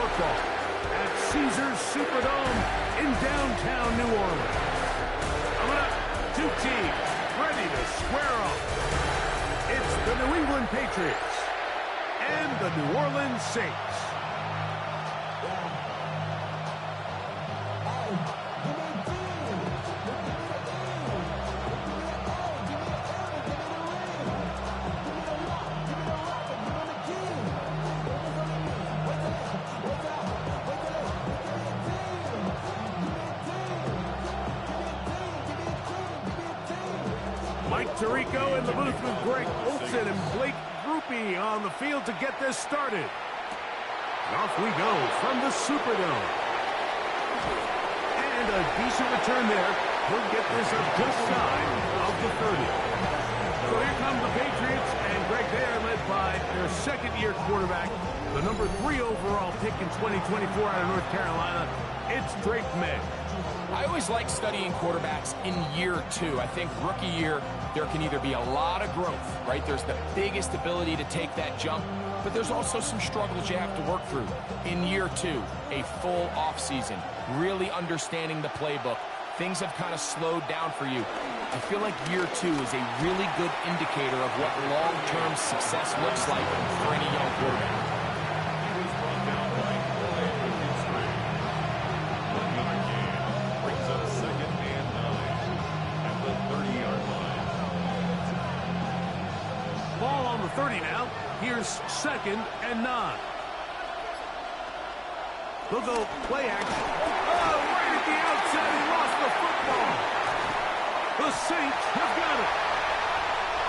football at Caesars Superdome in downtown New Orleans. Coming up, two teams ready to square off. It's the New England Patriots and the New Orleans Saints. Mike Tirico in the booth with Greg Olsen and Blake Groupie on the field to get this started. And off we go from the Superdome. And a decent return there. He'll get this up just shy of the 30. So here come the Patriots, and Greg, they are led by their second-year quarterback, the number 3 overall pick in 2024 out of North Carolina. It's Drake May. I always like studying quarterbacks in year 2. I think rookie year, there can either be a lot of growth, right? There's the biggest ability to take that jump, but there's also some struggles you have to work through. In year 2, a full offseason, really understanding the playbook. Things have kind of slowed down for you. I feel like year 2 is a really good indicator of what long-term success looks like for any young quarterback. Ball on the 30 now. Here's 2nd and 9. They'll go play action. Oh, right at the outset, he lost the football. The Saints have got it.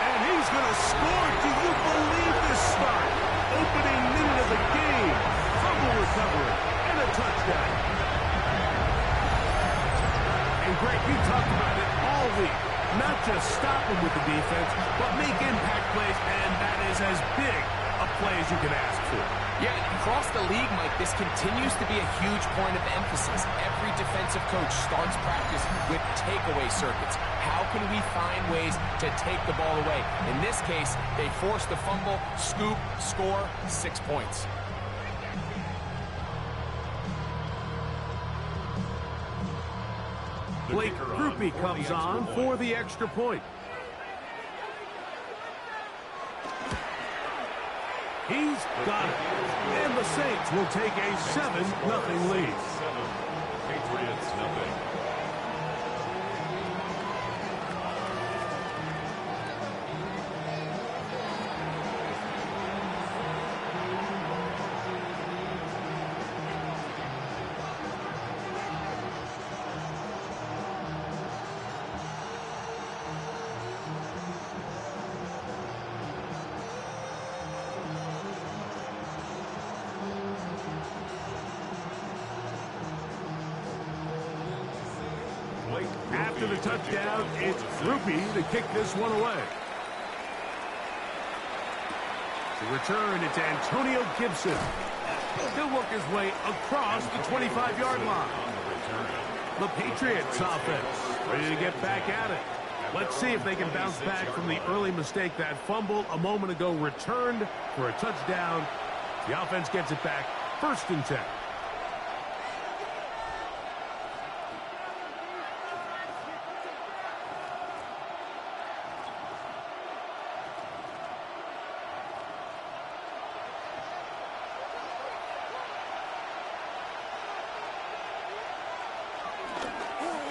And he's going to score. Do you believe this start? Opening minute of the game. Fumble recovery and a touchdown. And Greg, you talked about it all week. Not just stop him with the defense, but make impact plays, and that is as big a play as you can ask for. Yeah, across the league, Mike, this continues to be a huge point of emphasis. Every defensive coach starts practice with takeaway circuits. How can we find ways to take the ball away? In this case, they forced the fumble, scoop, score, 6 points. Blake Groupie comes on for the extra point. He's got it. And the Saints will take a 7-0 lead. Patriots, nothing. After the touchdown, it's Groupie to kick this one away. To return, it's Antonio Gibson. He'll work his way across the 25-yard line. The Patriots offense ready to get back at it. Let's see if they can bounce back from the early mistake. That fumble a moment ago returned for a touchdown. The offense gets it back. 1st and 10.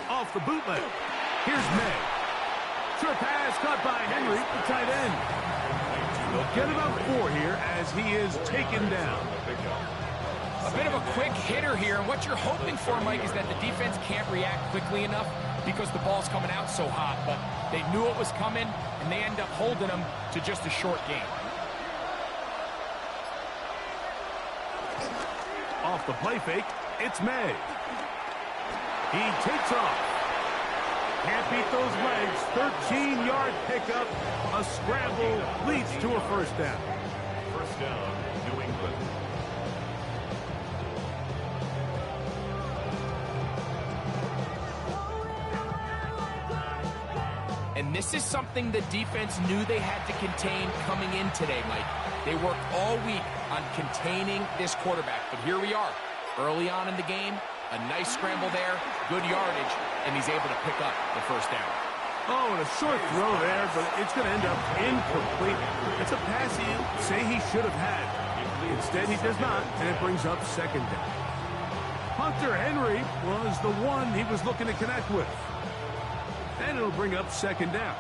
Off the bootleg. Here's May. Short pass caught by Henry, the tight end. They'll get about 4 here as he is taken down. A bit of a quick hitter here, and what you're hoping for, Mike, is that the defense can't react quickly enough because the ball's coming out so hot. But they knew it was coming, and they end up holding them to just a short game. Off the play fake, it's May. He takes off. Can't beat those legs. 13-yard pickup. A scramble leads to a 1st down. 1st down, New England. And And this is something the defense knew they had to contain coming in today, Mike. They worked all week on containing this quarterback. But here we are, early on in the game, a nice scramble there, good yardage, and he's able to pick up the first down. Oh, and a short throw there, but it's going to end up incomplete. It's a pass he'd say he should have had. Instead, he does not, and it brings up second down. Hunter Henry was the one he was looking to connect with. And it'll bring up second down.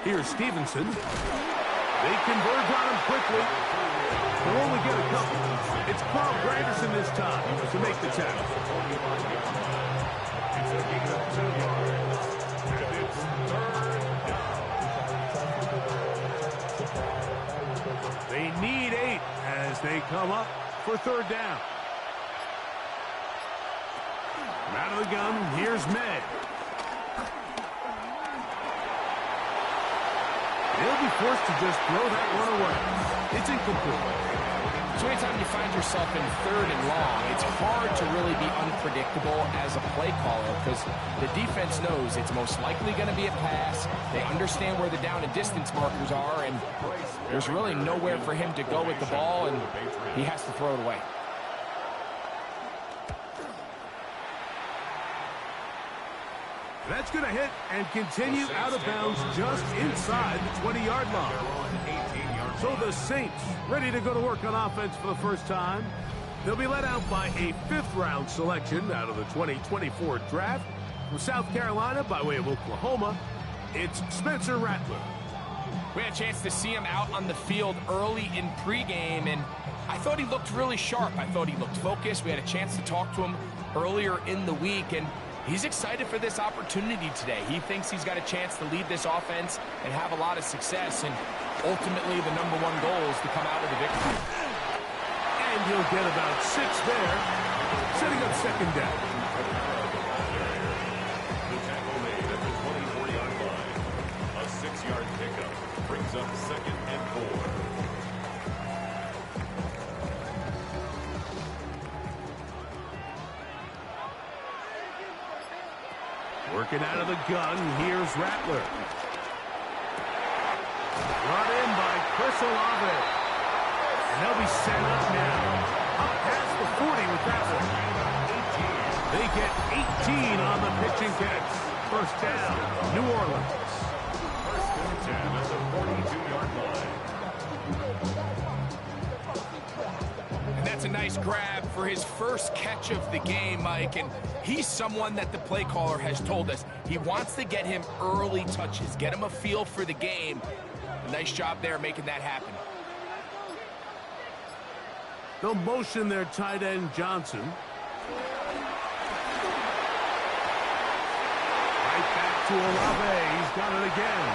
Here's Stevenson. They converge on him quickly. They'll only get a couple. It's Carl Granderson this time to make the tackle. They need 8 as they come up for third down. Out of the gun, here's Med. They'll be forced to just throw that one away. It's incomplete. So anytime you find yourself in third and long, it's hard to really be unpredictable as a play caller because the defense knows it's most likely going to be a pass. They understand where the down and distance markers are, and there's really nowhere for him to go with the ball, and he has to throw it away. That's going to hit and continue out of bounds just inside the 20-yard line. So the Saints ready to go to work on offense for the first time. They'll be led out by a 5th-round selection out of the 2024 draft. From South Carolina by way of Oklahoma, it's Spencer Rattler. We had a chance to see him out on the field early in pregame, and I thought he looked really sharp. I thought he looked focused. We had a chance to talk to him earlier in the week, and he's excited for this opportunity today. He thinks he's got a chance to lead this offense and have a lot of success, and ultimately the #1 goal is to come out with a victory. And he'll get about 6 there, setting up second down. The tackle made at the 24-yard line. A 6-yard pickup brings up second and 4. Working out of the gun, here's Rattler. Brought in by Chris Olave. And they'll be set up now. Up past the 40 with that one. They get 18 on the pitch and catch. First down, New Orleans. First and 10 at the 42-yard line. And that's a nice grab for his first catch of the game, Mike. And he's someone that the play caller has told us he wants to get him early touches, get him a feel for the game. A nice job there making that happen. They'll motion their tight end Johnson. Right back to Olave. He's got it again.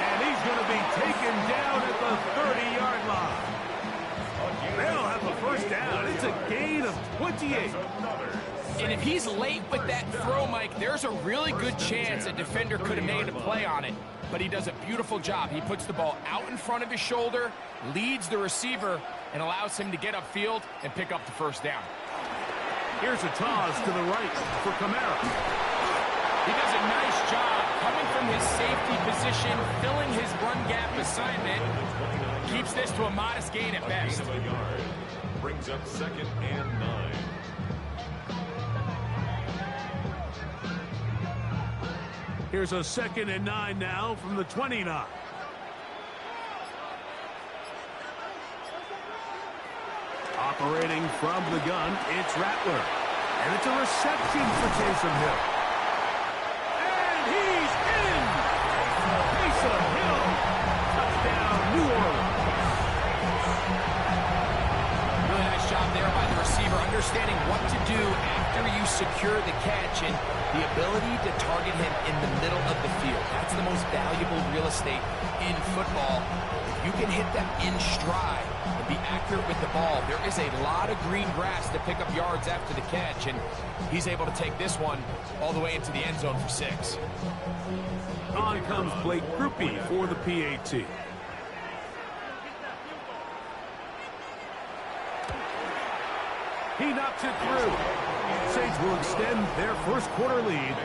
And he's going to be taken down at the 30-yard line. They'll have a first down. It's a gain of 28. And if he's late with that throw, Mike, there's a really good chance a defender could have made a play on it. But he does a beautiful job. He puts the ball out in front of his shoulder, leads the receiver, and allows him to get upfield and pick up the first down. Here's a toss to the right for Kamara. He does a nice job coming from his safety position, filling his run gap assignment. Keeps this to a modest gain at best. Brings up second and 9. Here's a 2nd and 9 now from the 29. Operating from the gun, it's Rattler. And it's a reception for Taysom Hill. And he's in! Taysom Hill! Touchdown, New Orleans. Really nice job there by the receiver, understanding what to do after you secure the catch and the ability to target him in the middle of the field. That's the most valuable real estate in football. If you can hit them in stride and be accurate with the ball, there is a lot of green grass to pick up yards after the catch, and he's able to take this one all the way into the end zone for 6. On comes Blake Grupe for the PAT. He knocks it through. Saints will extend their first quarter lead.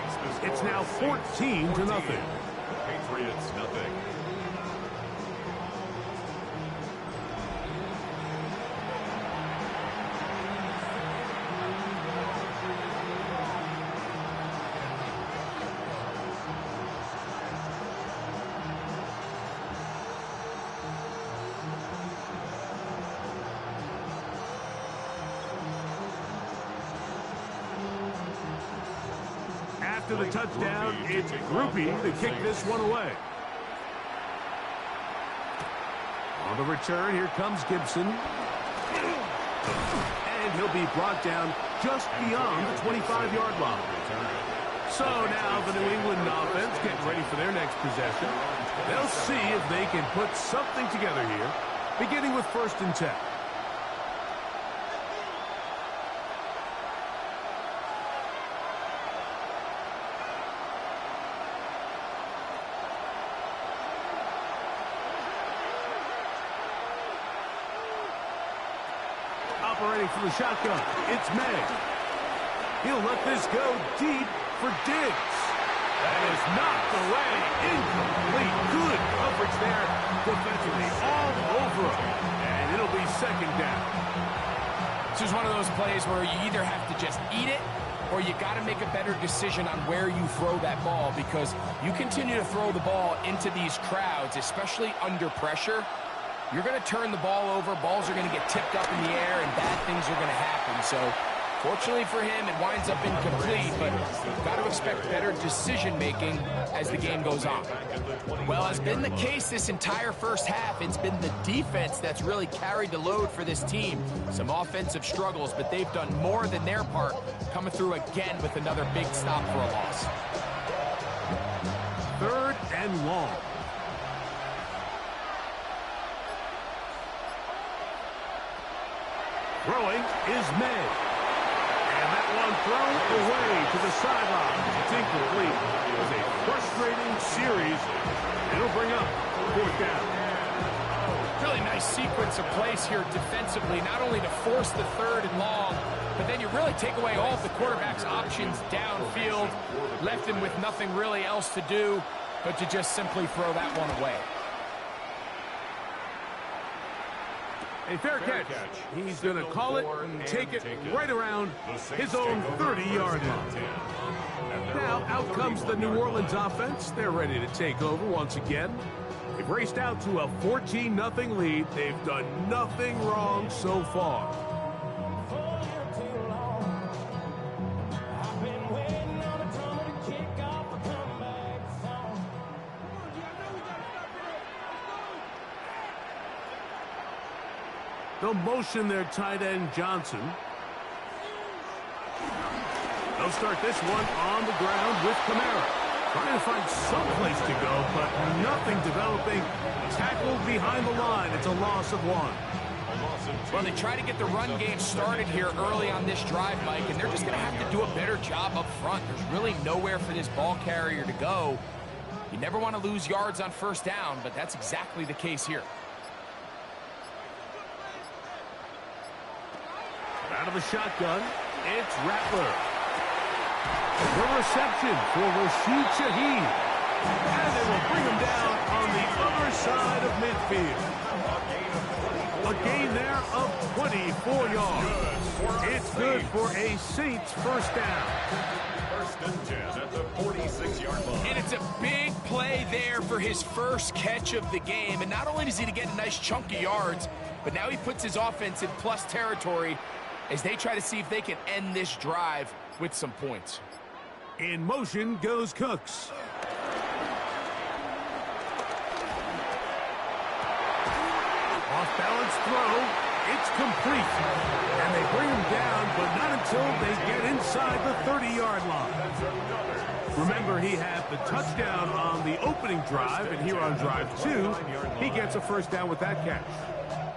It's now 14-0. Patriots, nothing. After the touchdown, it's Groupie to kick this one away. On the return, here comes Gibson. And he'll be brought down just beyond the 25-yard line. So now the New England offense getting ready for their next possession. They'll see if they can put something together here, beginning with 1st and 10. Operating for the shotgun, it's May. He'll let this go deep for Diggs. That is knocked away, incomplete. Good coverage there defensively, all over him. And it'll be 2nd down. This is one of those plays where you either have to just eat it or you got to make a better decision on where you throw that ball, because you continue to throw the ball into these crowds, especially under pressure, you're going to turn the ball over, balls are going to get tipped up in the air, and bad things are going to happen. So, fortunately for him, it winds up incomplete, but you've got to expect better decision-making as the game goes on. Well, has been the case this entire first half. It's been the defense that's really carried the load for this team. Some offensive struggles, but they've done more than their part, coming through again with another big stop for a loss. 3rd and long. Throwing is May. And that one thrown away to the sideline. It's incomplete. It was a frustrating series. It'll bring up 4th down. Really nice sequence of plays here defensively, not only to force the 3rd and long, but then you really take away all of the quarterback's options downfield, left him with nothing really else to do but to just simply throw that one away. A fair catch. He's going to call it and take it right around his own 30-yard line. Now, out comes the New Orleans offense. They're ready to take over once again. They've raced out to a 14-0 lead. They've done nothing wrong so far. They'll motion their tight end, Johnson. They'll start this one on the ground with Kamara. Trying to find some place to go, but nothing developing. Tackled behind the line. It's a loss of 1. Well, they try to get the run game started here early on this drive, Mike, and they're just going to have to do a better job up front. There's really nowhere for this ball carrier to go. You never want to lose yards on 1st down, but that's exactly the case here. Out of the shotgun, it's Rattler. The reception for Rashid Shaheed. And they will bring him down on the other side of midfield. A gain there of 24 yards. It's good for a Saints 1st down. 1st and 10 at the 46-yard line. And it's a big play there for his first catch of the game. And not only does he get a nice chunk of yards, but now he puts his offense in plus territory as they try to see if they can end this drive with some points. In motion goes Cooks. Off-balance throw. It's complete. And they bring him down, but not until they get inside the 30-yard line. Remember, he had the touchdown on the opening drive, and here on drive 2, he gets a 1st down with that catch.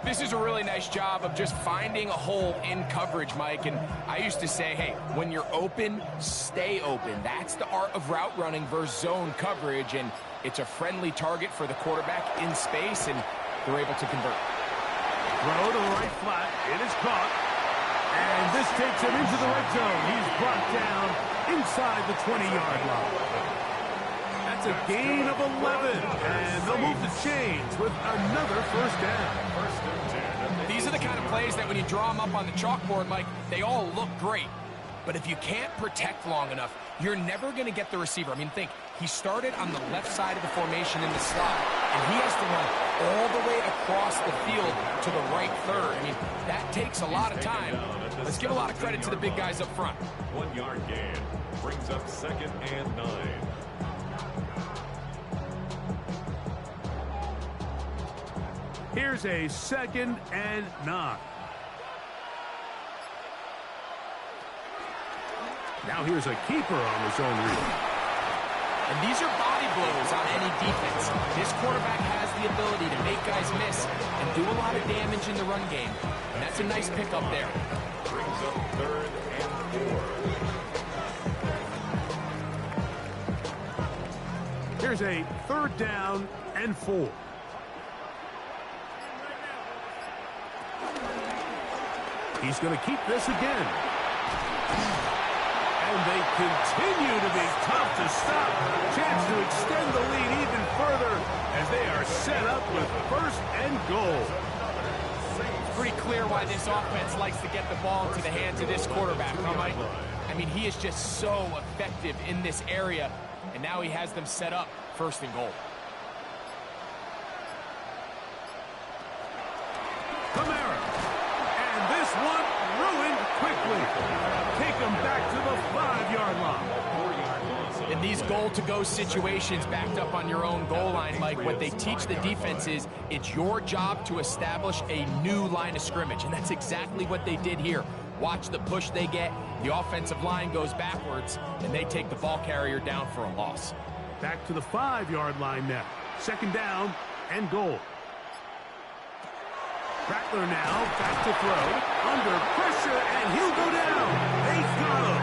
This is a really nice job of just finding a hole in coverage, Mike. And I used to say, hey, when you're open, stay open. That's the art of route running versus zone coverage. And it's a friendly target for the quarterback in space, and they're able to convert. Throw to the right flat. It is caught. And this takes him into the red zone. He's brought down inside the 20-yard line. That's a gain of 11. And they'll move the chains with another first down. These are the kind of plays that when you draw them up on the chalkboard, Mike, they all look great. But if you can't protect long enough, you're never going to get the receiver. I mean, think, he started on the left side of the formation in the slot, and he has to run all the way across the field to the right third. I mean, that takes a lot of time. Let's give a lot of credit to the big guys up front. 1 yard gain brings up 2nd and 9. Here's a 2nd and 9. Now here's a keeper on his own read. And these are body blows on any defense. This quarterback has the ability to make guys miss and do a lot of damage in the run game. And that's a nice pickup there. Brings up 3rd and 4. Here's a 3rd down and 4. He's going to keep this again. And they continue to be tough to stop. Chance to extend the lead even further as they are set up with 1st and goal. It's pretty clear why this offense likes to get the ball into the hands of this quarterback, huh, Mike? I mean, he is just so effective in this area, and now he has them set up 1st and goal. Kamara. And this one ruined quickly. Take him back to the 5-yard line. In these goal-to-go situations backed up on your own goal line, Mike, what they teach the defense is it's your job to establish a new line of scrimmage, and that's exactly what they did here. Watch the push they get. The offensive line goes backwards, and they take the ball carrier down for a loss. Back to the 5-yard line now. 2nd down and goal. Rattler now back to throw. Under pressure, and he'll go down. They got him.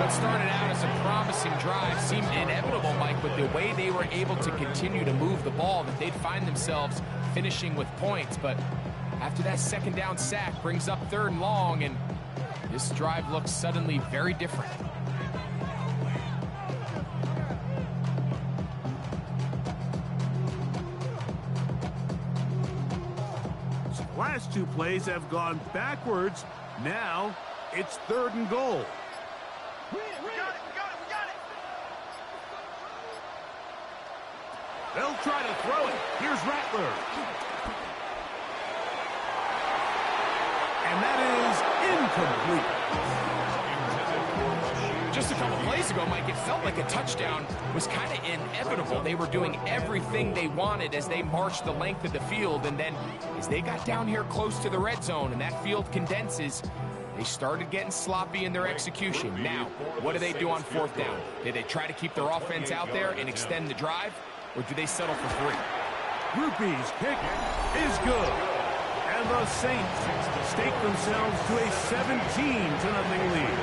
What started out as a promising drive seemed inevitable, Mike, with the way they were able to continue to move the ball, that they'd find themselves finishing with points. But after that 2nd down sack brings up 3rd and long, and this drive looks suddenly very different. Last 2 plays have gone backwards. Now it's 3rd and goal. We got it. They'll try to throw it. Here's Rattler. And that is incomplete. Just a couple plays ago, Mike, it felt like a touchdown was kind of inevitable. They were doing everything they wanted as they marched the length of the field, and then as they got down here close to the red zone and that field condenses, they started getting sloppy in their execution. Now, what do they do on 4th down? Do they try to keep their offense out there and extend the drive, or do they settle for 3? Rupee's kick is good. And the Saints stake themselves to a 17-0 lead.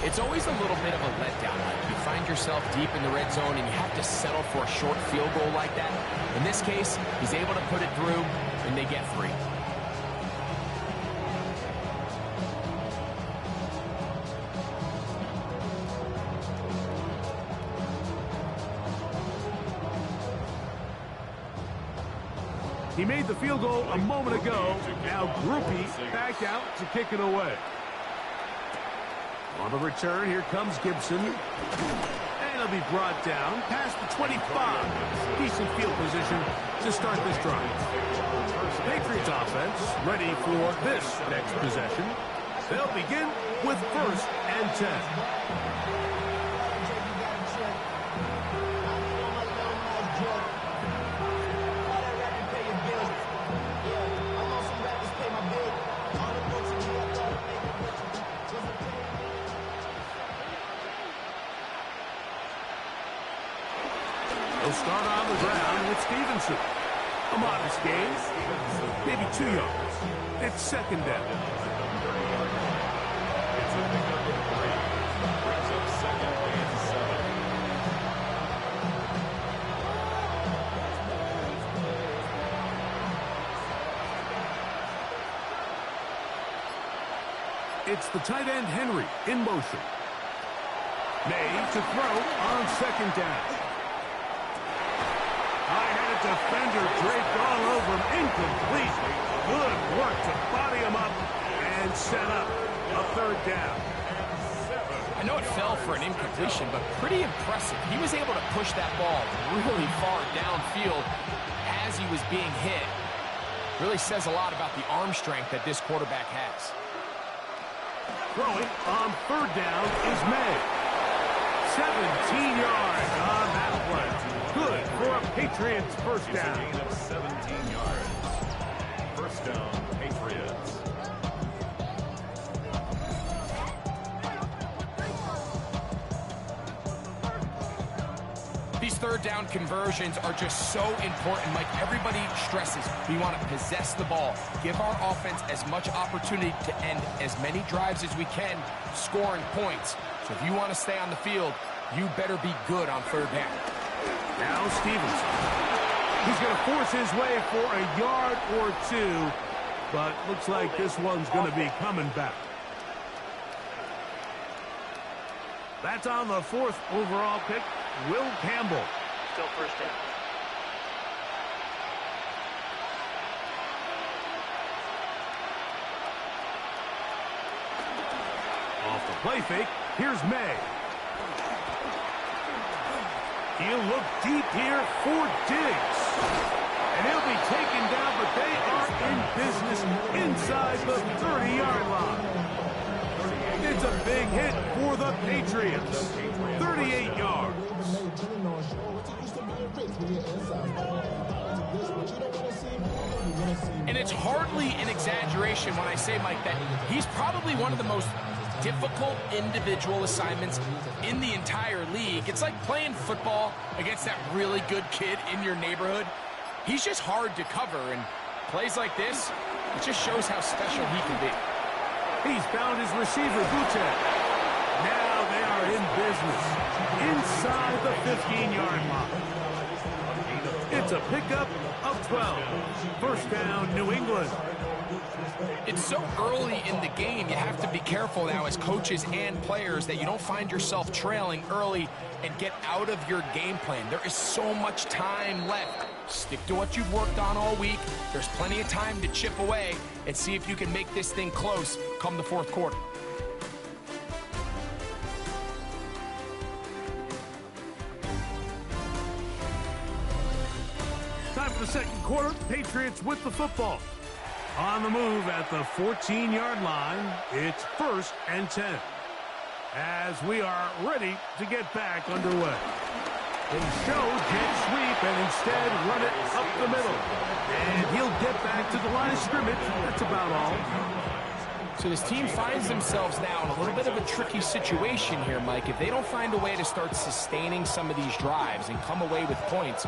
It's always a little bit of a letdown. Like you find yourself deep in the red zone and you have to settle for a short field goal like that. In this case, he's able to put it through, and they get 3. He made the field goal a moment ago. Now Groupie back out to kick it away. On the return, here comes Gibson. And he'll be brought down past the 25. Decent field position to start this drive. Patriots offense ready for this next possession. They'll begin with 1st and 10. They'll start on the ground with Stevenson. A modest gain, maybe 2 yards. It's 2nd down. It's a pickup of 3. Brings up 2nd and 7. It's the tight end, Henry, in motion. May to throw on second down. High-headed defender draped all over him. Incomplete. Good work to body him up and set up a third down. I know it fell for an incompletion, but pretty impressive. He was able to push that ball really far downfield as he was being hit. Really says a lot about the arm strength that this quarterback has. Throwing on third down is May. 17 yards on that play. Good for a Patriots first down. Gain of 17 yards. First down, Patriots. These third down conversions are just so important. Like everybody stresses, we want to possess the ball, give our offense as much opportunity to end as many drives as we can, scoring points. So if you want to stay on the field, you better be good on third down. Now Stevenson. He's going to force his way for a yard or two, but looks like this one's going to be coming back. That's on the 4th overall pick, Will Campbell. Still first down. Off the play fake, here's May. He'll look deep here for Diggs. And he'll be taken down, but they are in business inside the 30-yard line. It's a big hit for the Patriots. 38 yards. And it's hardly an exaggeration when I say, Mike, that he's probably one of the most difficult individual assignments in the entire league. It's like playing football against that really good kid in your neighborhood. He's just hard to cover, and plays like this, it just shows how special he can be. He's found his receiver, Butte. Now they are in business inside the 15-yard line. It's a pickup of 12. First down, New England. It's so early in the game, you have to be careful now as coaches and players that you don't find yourself trailing early and get out of your game plan. There is so much time left. Stick to what you've worked on all week. There's plenty of time to chip away and see if you can make this thing close come the 4th quarter. Time for the second quarter. Patriots with the football. On the move at the 14-yard line, it's 1st and 10. As we are ready to get back underway. They show jet sweep and instead run it up the middle. And he'll get back to the line of scrimmage. That's about all. So this team finds themselves now in a little bit of a tricky situation here, Mike. If they don't find a way to start sustaining some of these drives and come away with points,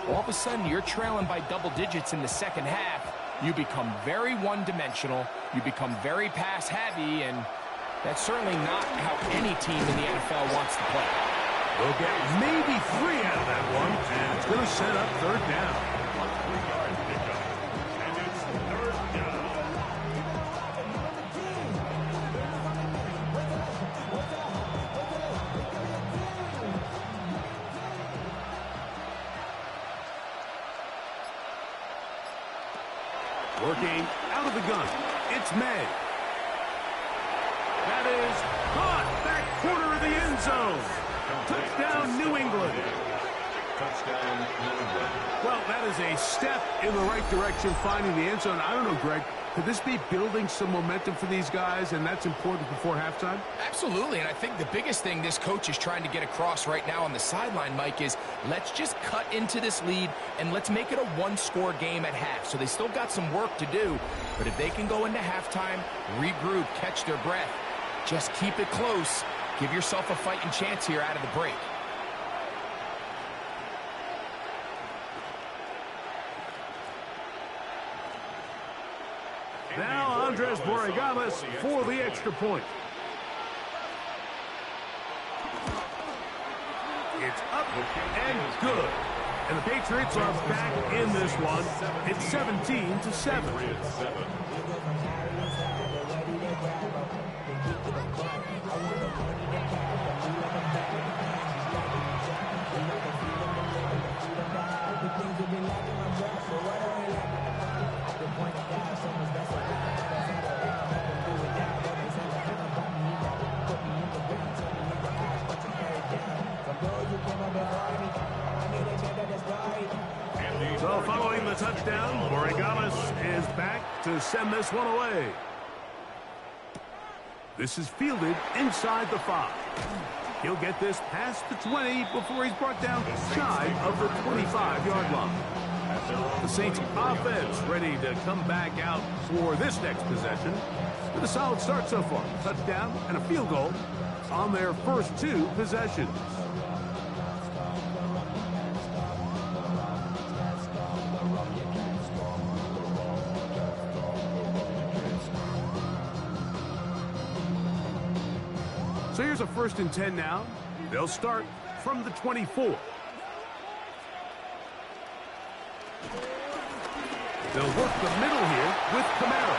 all of a sudden you're trailing by double digits in the second half. You become very one-dimensional, you become very pass-heavy, and that's certainly not how any team in the NFL wants to play. They'll get maybe 3 out of that one, and it's going to set up third down. And it's third down. Working out of the gun, it's May. That is caught back corner of the end zone. Touchdown, New England. Touchdown, New England. Well, that is a step in the right direction, finding the end zone. I don't know, Greg, could this be building some momentum for these guys, and that's important before halftime? Absolutely, and I think the biggest thing this coach is trying to get across right now on the sideline, Mike, is let's just cut into this lead and let's make it a one-score game at half. So they still got some work to do, but if they can go into halftime, regroup, catch their breath, just keep it close, give yourself a fighting chance here out of the break. Now Andres Borregamas for the extra point. It's up and good. And the Patriots are back in this one. It's 17-7. So following the touchdown, Borregales is back to send this one away. This is fielded inside the 5. He'll get this past the 20 before he's brought down shy of the 25-yard line. The Saints offense ready to come back out for this next possession with a solid start so far. Touchdown and a field goal on their first 2 possessions. So here's a 1st and 10 now. They'll start from the 24. They'll work the middle here with Camaro.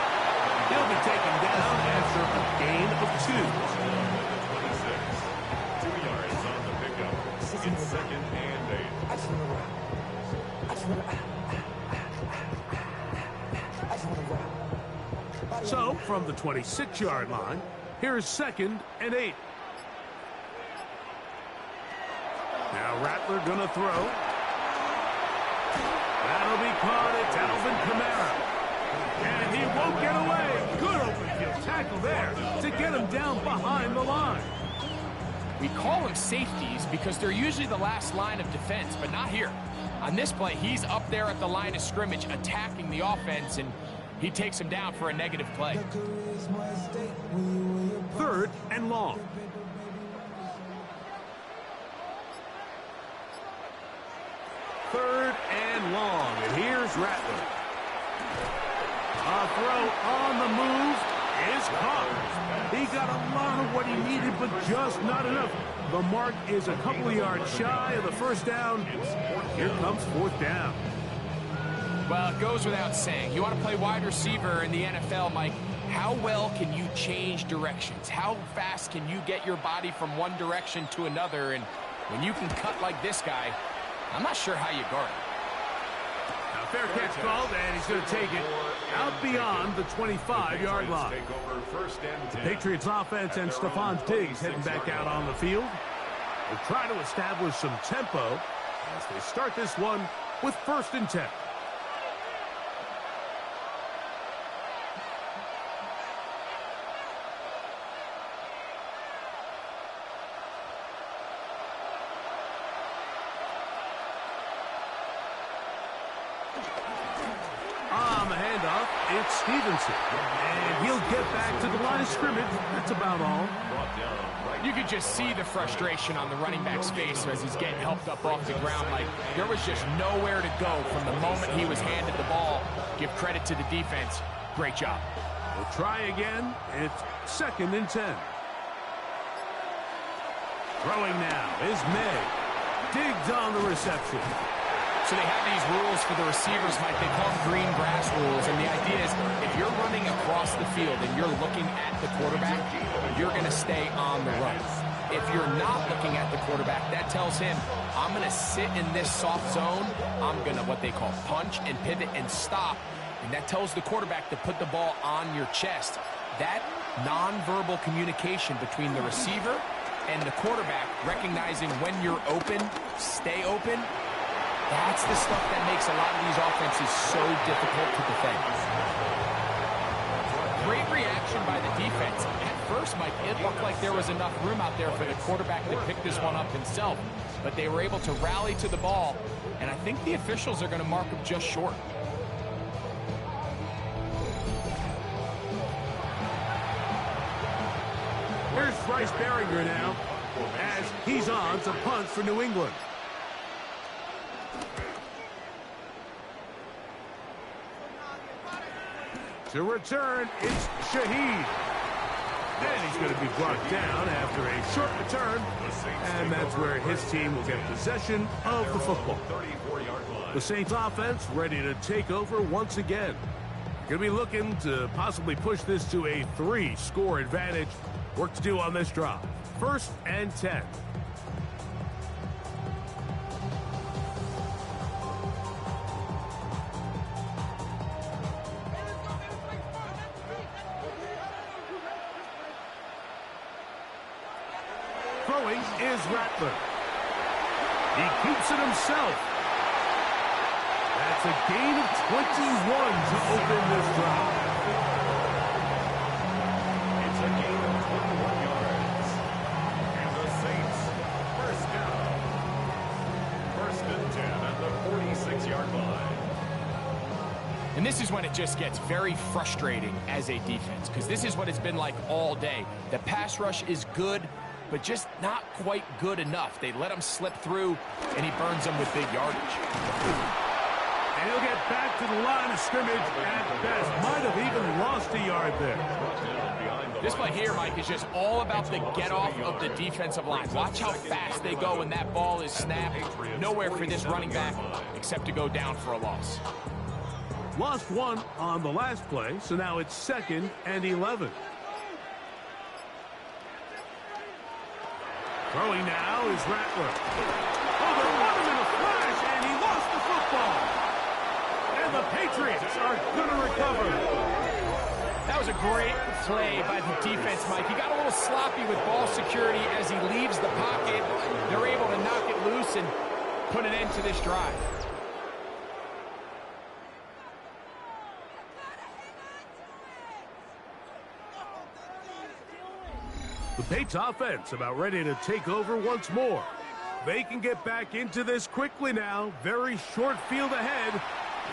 He'll be taken down after a gain of 26. 2 yards on the pickup. It's 2nd and 8. So from the 26-yard line, here's 2nd and 8. Now Rattler gonna throw. That'll be caught. It's Alvin Kamara. And he won't get away. Good open field tackle there to get him down behind the line. We call them safeties because they're usually the last line of defense, but not here. On this play, he's up there at the line of scrimmage attacking the offense, and he takes him down for a negative play. 3rd and long. Third and long, and here's Rattler. A throw on the move is caught. He got a lot of what he needed, but just not enough. The mark is a couple of yards shy of the 1st down. Here comes 4th down. Well, it goes without saying. You want to play wide receiver in the NFL, Mike. How well can you change directions? How fast can you get your body from one direction to another? And when you can cut like this guy, I'm not sure how you guard it. Now, fair catch called, and he's going to take it out beyond the 25-yard line. The Patriots offense and Stephon Diggs heading back out on the field. They'll try to establish some tempo as they start this one with 1st and 10. On the handoff, it's Stevenson. And he'll get back to the line of scrimmage. That's about all. You could just see the frustration on the running back's face as he's getting helped up off the ground. Like, there was just nowhere to go from the moment he was handed the ball. Give credit to the defense. Great job. We'll try again. It's 2nd and 10. Throwing now is May. Diggs on the reception. So they have these rules for the receivers, Mike. They call them green grass rules. And the idea is if you're running across the field and you're looking at the quarterback, you're going to stay on the run. If you're not looking at the quarterback, that tells him, I'm going to sit in this soft zone. I'm going to what they call punch and pivot and stop. And that tells the quarterback to put the ball on your chest. That nonverbal communication between the receiver and the quarterback, recognizing when you're open, stay open, that's the stuff that makes a lot of these offenses so difficult to defend. Great reaction by the defense. At first, Mike, it looked like there was enough room out there for the quarterback to pick this one up himself. But they were able to rally to the ball, and I think the officials are going to mark him just short. Here's Bryce Behringer now as he's on to punt for New England. To return, it's Shaheed. And he's going to be brought down after a short return. And that's where his team will get possession of the football. The Saints offense ready to take over once again. Going to be looking to possibly push this to a 3-score advantage. Work to do on this drive. 1st and 10. Throwing is Rattler. He keeps it himself. And That's a gain of 21 to open this drive. It's a gain of 21 yards. And the Saints, first down. First and 10 at the 46-yard line. And this is when it just gets very frustrating as a defense, because this is what it's been like all day. The pass rush is good, but just not quite good enough. They let him slip through, and he burns them with big yardage. And he'll get back to the line of scrimmage at best. Might have even lost a yard there. This play here, Mike, is just all about the get-off of the defensive line. Watch how fast they go when that ball is snapped. Nowhere for this running back except to go down for a loss. Lost one on the last play, so now it's 2nd and 11. Throwing now is Rattler. Oh, they're running in a flash, and he lost the football. And the Patriots are going to recover. That was a great play by the defense, Mike. He got a little sloppy with ball security as he leaves the pocket. They're able to knock it loose and put an end to this drive. The Patriots offense about ready to take over once more. They can get back into this quickly now. Very short field ahead.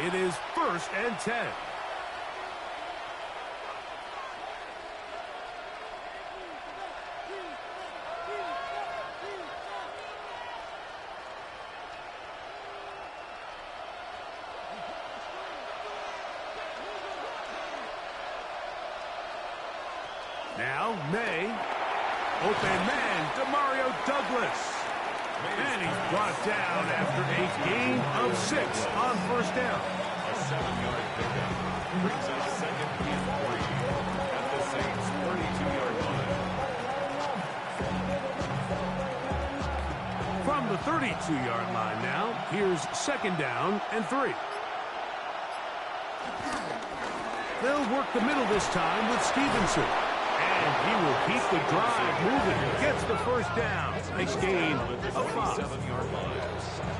It is 1st and 10. Now, May. Open man, Demario Douglas. And he's brought down after a gain of 6 on 1st down. A 7-yard pickup brings us 2nd and 3 at the Saints' 32-yard line. From the 32-yard line now, here's 2nd down and 3. They'll work the middle this time with Stevenson. And he will keep the drive moving. Gets the 1st down. Nice gain of 5.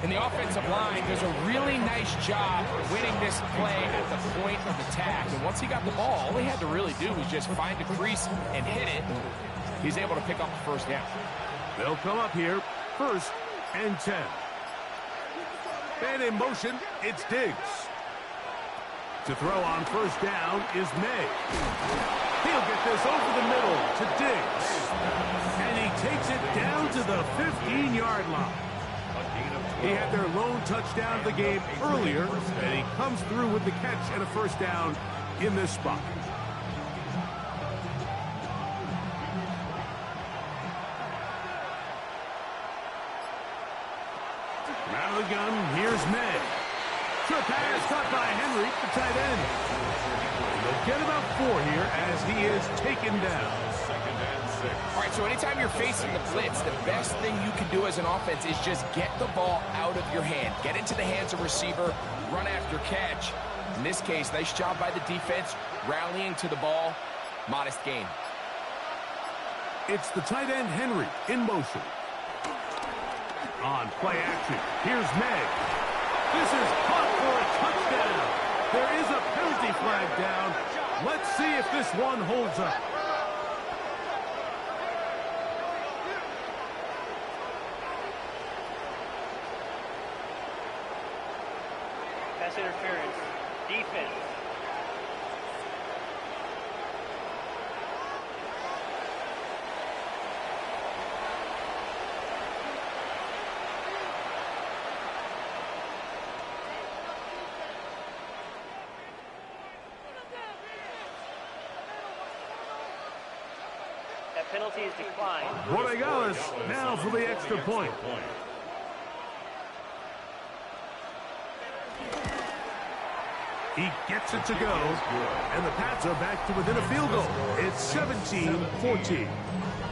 And the offensive line does a really nice job winning this play at the point of attack. And once he got the ball, all he had to really do was just find a crease and hit it. He's able to pick up the 1st down. They'll come up here, 1st and 10. And in motion, it's Diggs. To throw on 1st down is May. He'll get this over the middle to Diggs. And he takes it down to the 15-yard line. He had their lone touchdown of the game earlier, and he comes through with the catch and a 1st down in this spot. Out of the gun, here's May. Short pass caught by Henry, the tight end. They'll get about 4 here as he is taken down. 2nd and 6. All right, so anytime you're facing the blitz, the best thing you can do as an offense is just get the ball out of your hand. Get into the hands of receiver, run after catch. In this case, nice job by the defense, rallying to the ball. Modest gain. It's the tight end Henry in motion. On play action, here's May. This is caught for a touchdown. There is a penalty flag down. Let's see if this one holds up. Pass interference. Defense. That penalty is declined. Rodriguez now for the extra point. He gets it to go, and the Pats are back to within a field goal. It's 17-14.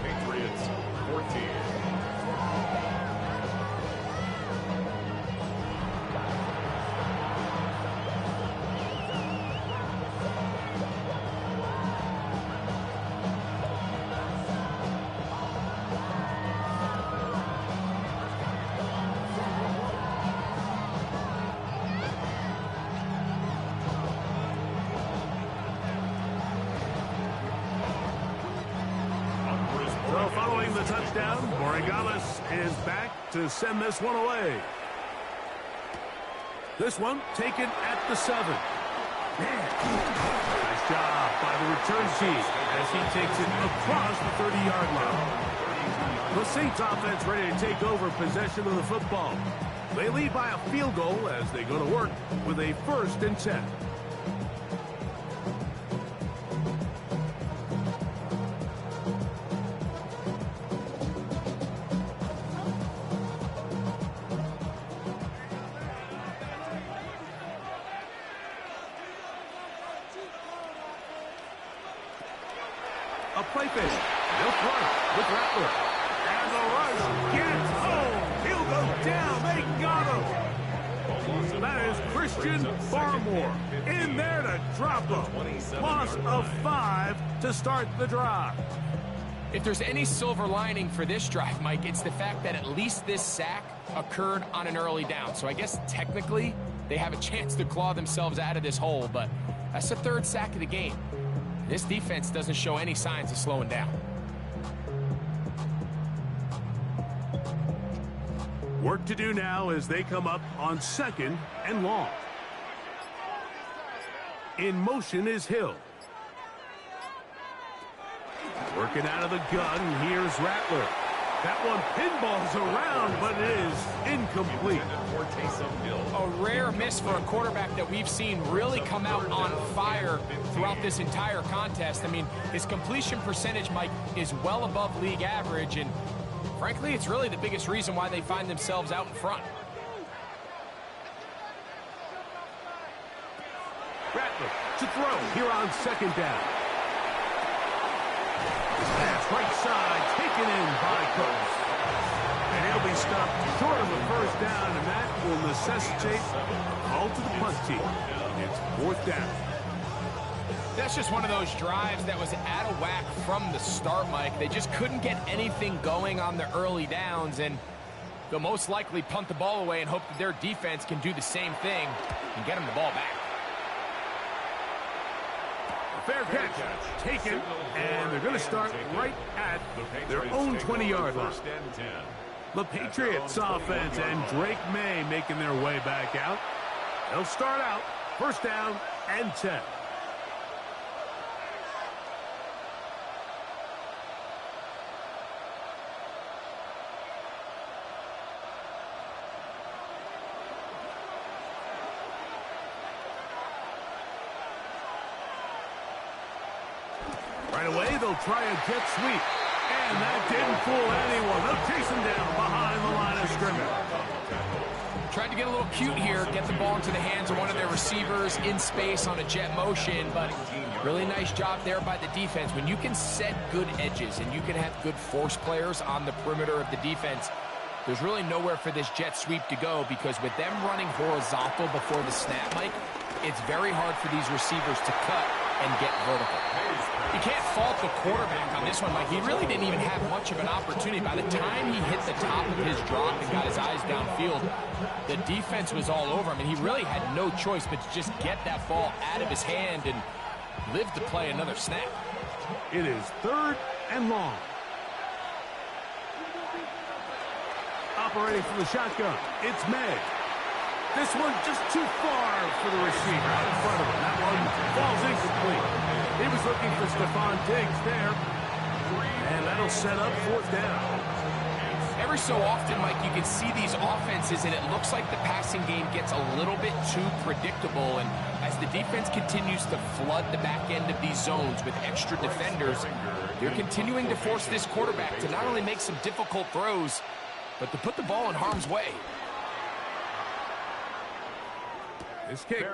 Patriots 14. the touchdown. Borregales is back to send this one away. This one taken at the 7. Nice job by the return team as he takes it across the 30-yard line. The Saints offense ready to take over possession of the football. They lead by a field goal as they go to work with a 1st and 10. A play fake. They'll throw with Rattler. And the rush gets home. He'll go down. They got him. That is Christian Barmore in there to drop him. Loss of 5 to start the drive. If there's any silver lining for this drive, Mike, it's the fact that at least this sack occurred on an early down. So I guess technically they have a chance to claw themselves out of this hole, but that's the 3rd sack of the game. This defense doesn't show any signs of slowing down. Work to do now as they come up on 2nd and long. In motion is Hill. Working out of the gun, here's Rattler. That one pinballs around, but it is incomplete. A rare miss for a quarterback that we've seen really come out on fire throughout this entire contest. I mean, his completion percentage, Mike, is well above league average, and frankly, it's really the biggest reason why they find themselves out in front. Rattler to throw here on 2nd down. That's right side, taken in by Cooks. And he'll be stopped short of the 1st down, and that will necessitate a call to the punt team. It's 4th down. That's just one of those drives that was out of whack from the start, Mike. They just couldn't get anything going on the early downs, and they'll most likely punt the ball away and hope that their defense can do the same thing and get them the ball back. Fair catch taken, and they're going to start right at their own 20-yard line. The Patriots offense and Drake May making their way back out. They'll start out 1st down and 10. Right away, they'll try a jet sweep. And that didn't fool anyone. They'll chase him down behind the line of scrimmage. Tried to get a little cute here, get the ball into the hands of one of their receivers in space on a jet motion, but really nice job there by the defense. When you can set good edges and you can have good force players on the perimeter of the defense, there's really nowhere for this jet sweep to go, because with them running horizontal before the snap, Mike, it's very hard for these receivers to cut and get vertical. You can't fault the quarterback on this one, Mike. He really didn't even have much of an opportunity. By the time he hit the top of his drop and got his eyes downfield, the defense was all over him, and he really had no choice but to just get that ball out of his hand and live to play another snap. It is 3rd and long. Operating from the shotgun, it's May. This one just too far for the receiver out in front of him. That one falls incomplete. He was looking for Stephon Diggs there. And that'll set up 4th down. Every so often, Mike, you can see these offenses, and it looks like the passing game gets a little bit too predictable. And as the defense continues to flood the back end of these zones with extra defenders, they're continuing to force this quarterback to not only make some difficult throws, but to put the ball in harm's way. This kick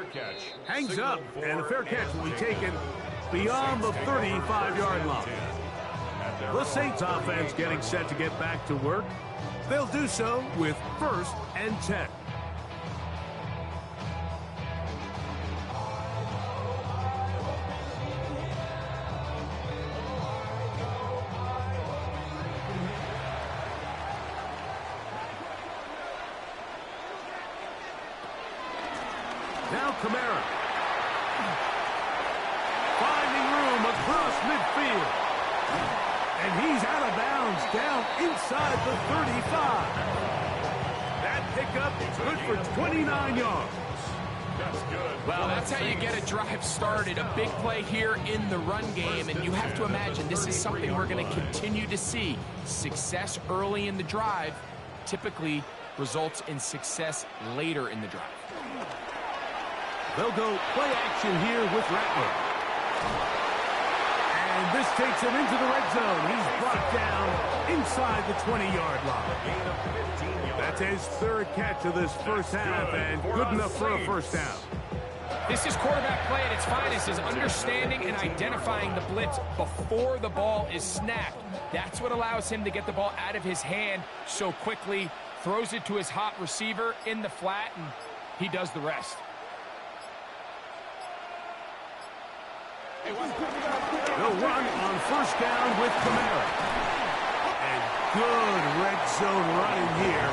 hangs up, and a fair catch will be taken beyond the 35-yard line. The Saints offense getting set to get back to work. They'll do so with 1st and 10. Now Kamara. Finding room across midfield. And he's out of bounds, down inside the 35. That pickup is good for 29 yards. That's good. Well, that's how you get a drive started. A big play here in the run game, and you have to imagine this is something we're going to continue to see. Success early in the drive typically results in success later in the drive. They'll go play action here with Rattler. And this takes him into the red zone. He's brought down inside the 20-yard line. That's his third catch of this first half, and good enough for a first down. This is quarterback play at its finest, is understanding and identifying the blitz before the ball is snapped. That's what allows him to get the ball out of his hand so quickly, throws it to his hot receiver in the flat, and he does the rest. They'll run on first down with Kamara. And good red zone running here,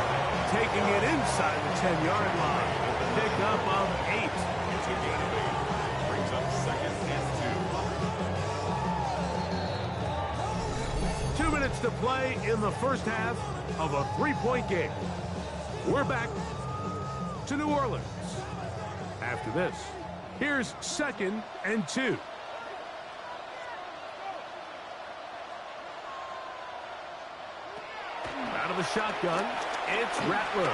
taking it inside the 10-yard line. Pickup of 8. Brings up second and 2 minutes to play in the first half of a 3-point game. We're back to New Orleans. After this, here's 2nd and 2. Out of the shotgun, it's Rattler.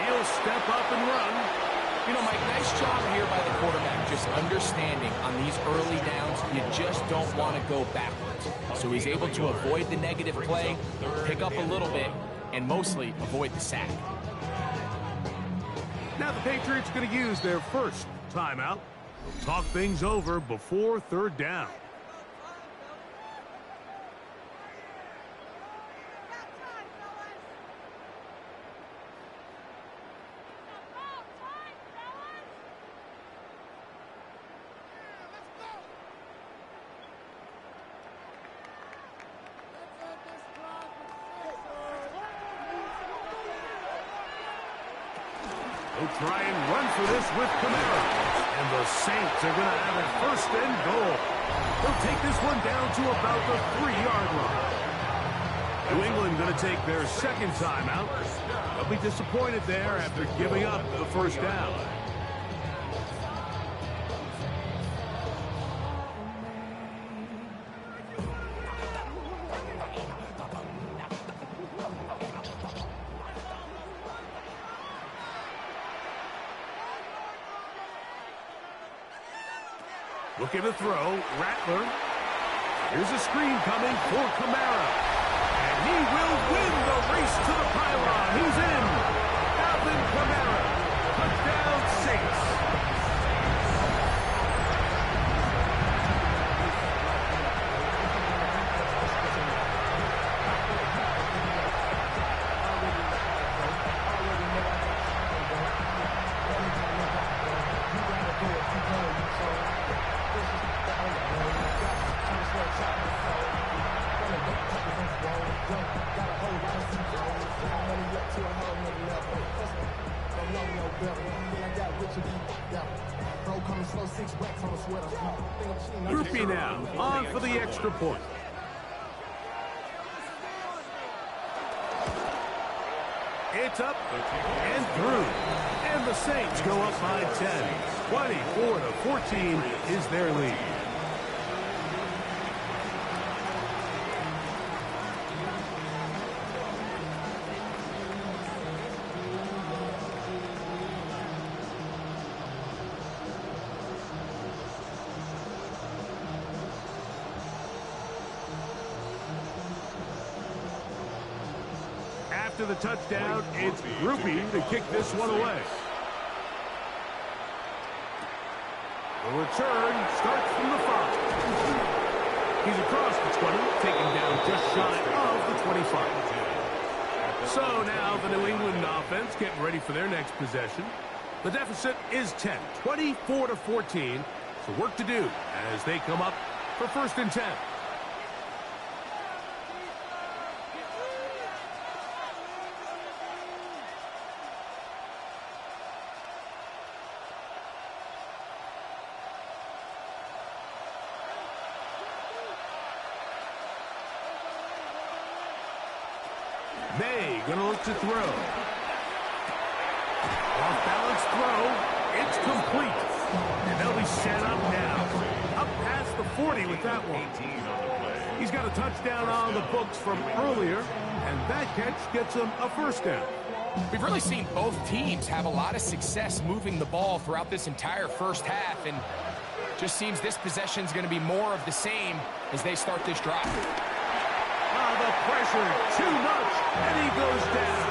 He'll step up and run. You know, Mike, nice job here by the quarterback, just understanding on these early downs, you just don't want to go backwards. So he's able to avoid the negative play, pick up a little bit, and mostly avoid the sack. Now the Patriots going to use their first timeout. They'll talk things over before third down. They'll try and run for this with Kamara. And the Saints are going to have it first and goal. They'll take this one down to about the 3-yard line. New England going to take their second timeout. They'll be disappointed there after giving up the first down. Looking to throw, Rattler. Here's a screen coming for Kamara. And he will win the race to the pylon. He's in. Alvin Kamara. Touchdown, Saints. Groupie now, on for the extra point. It's up and through. And the Saints go up by 10. 24-14 is their lead. After the touchdown, it's Groupie to kick this one away. The return starts from the 5. He's across the 20, taken down just shy of the 25. So now the New England offense getting ready for their next possession. The deficit is 10, 24-14. So work to do as they come up for 1st and 10. going to look to throw. Off-balance throw. It's complete. And they'll be set up now. Up past the 40 with that one. He's got a touchdown on the books from earlier, and that catch gets him a first down. We've really seen both teams have a lot of success moving the ball throughout this entire first half, and just seems this possession is going to be more of the same as they start this drive. The pressure, too much, and he goes down.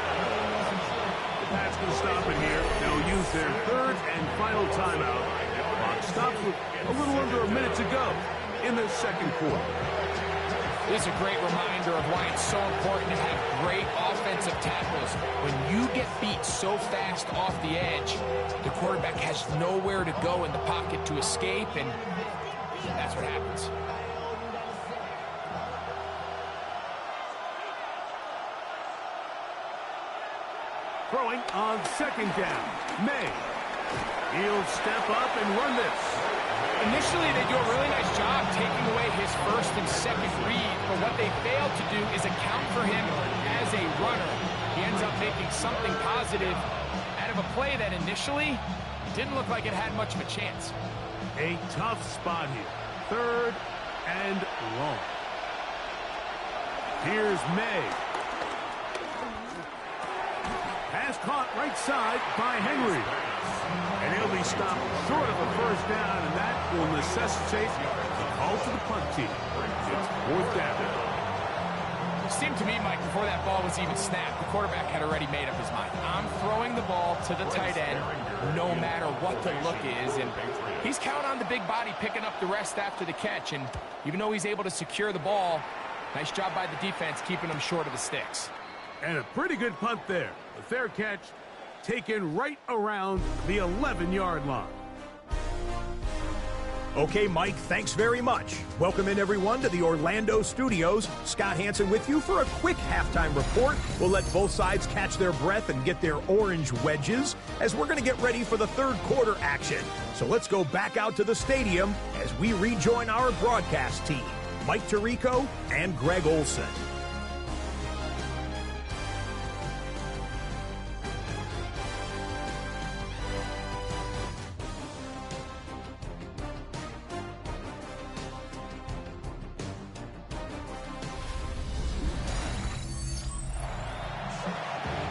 The Pats can stop it here. They'll use their third and final timeout. Clock stops with a little under a minute to go in the second quarter. This is a great reminder of why it's so important to have great offensive tackles. When you get beat so fast off the edge, the quarterback has nowhere to go in the pocket to escape, and that's what happens. Throwing on second down. May. He'll step up and run this. Initially, they do a really nice job taking away his first and second read, but what they failed to do is account for him as a runner. He ends up making something positive out of a play that initially didn't look like it had much of a chance. A tough spot here. Third and long. Here's May. Pass caught right side by Henry. And he'll be stopped short of a first down, and that will necessitate a call to the punt team. It's fourth down. It seemed to me, Mike, before that ball was even snapped, the quarterback had already made up his mind. I'm throwing the ball to the tight end no matter what the look is, and he's counting on the big body picking up the rest after the catch, and even though he's able to secure the ball, nice job by the defense keeping him short of the sticks. And a pretty good punt there. A fair catch taken right around the 11-yard line. Okay, Mike, thanks very much. Welcome in, everyone, to the Orlando studios. Scott Hansen with you for a quick halftime report. We'll let both sides catch their breath and get their orange wedges as we're going to get ready for the third quarter action. So let's go back out to the stadium as we rejoin our broadcast team, Mike Tirico and Greg Olson.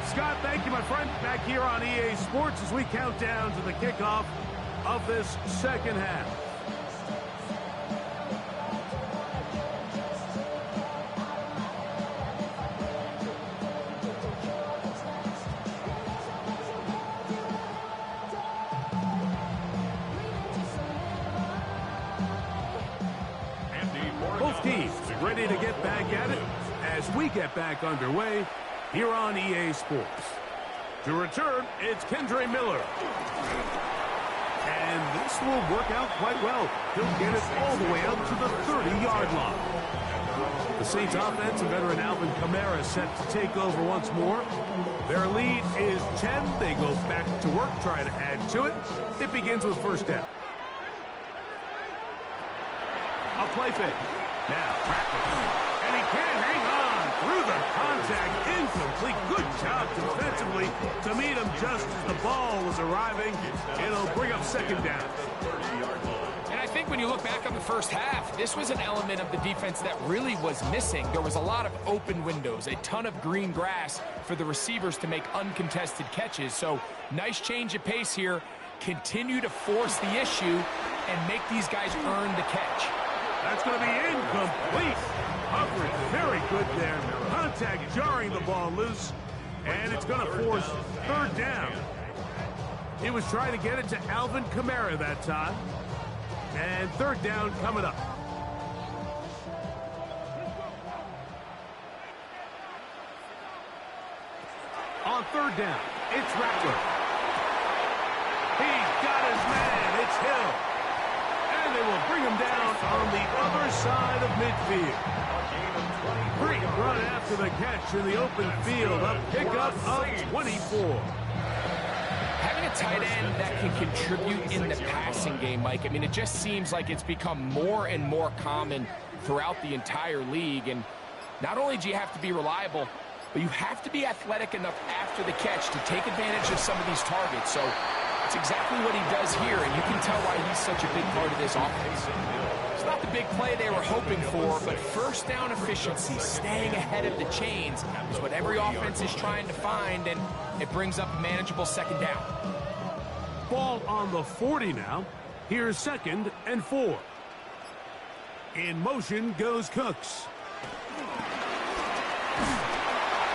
Scott, thank you, my friend. Back here on EA Sports as we count down to the kickoff of this second half. Both teams ready to get back at it as we get back underway here on EA Sports. To return, it's Kendre Miller. And this will work out quite well. He'll get it all the way up to the 30-yard line. The Saints offense and veteran Alvin Kamara set to take over once more. Their lead is 10. They go back to work, trying to add to it. It begins with first down. A play fake. Now, practice. And he can't hang on through the contact. Incomplete. Good job defensively to meet him just as the ball was arriving. It'll bring up second down. And I think when you look back on the first half, this was an element of the defense that really was missing. There was a lot of open windows, a ton of green grass for the receivers to make uncontested catches. So nice change of pace here. Continue to force the issue and make these guys earn the catch. That's going to be incomplete. Coverage very good there. Contact jarring the ball loose. And it's going to force third down. He was trying to get it to Alvin Kamara that time. And third down coming up. On third down, it's Rattler. He's got his man. It's Hill. And they will bring him down on the other side of midfield. Great run after the catch in the open field. A pickup of 24. Having a tight end that can contribute in the passing game, Mike, I mean, it just seems like it's become more and more common throughout the entire league. And not only do you have to be reliable, but you have to be athletic enough after the catch to take advantage of some of these targets. So it's exactly what he does here, and you can tell why he's such a big part of this offense. It's not the big play they were hoping for, but first down efficiency, staying ahead of the chains, is what every offense is trying to find, and it brings up a manageable second down. Ball on the 40 now. Here's 2nd and 4. In motion goes Cooks.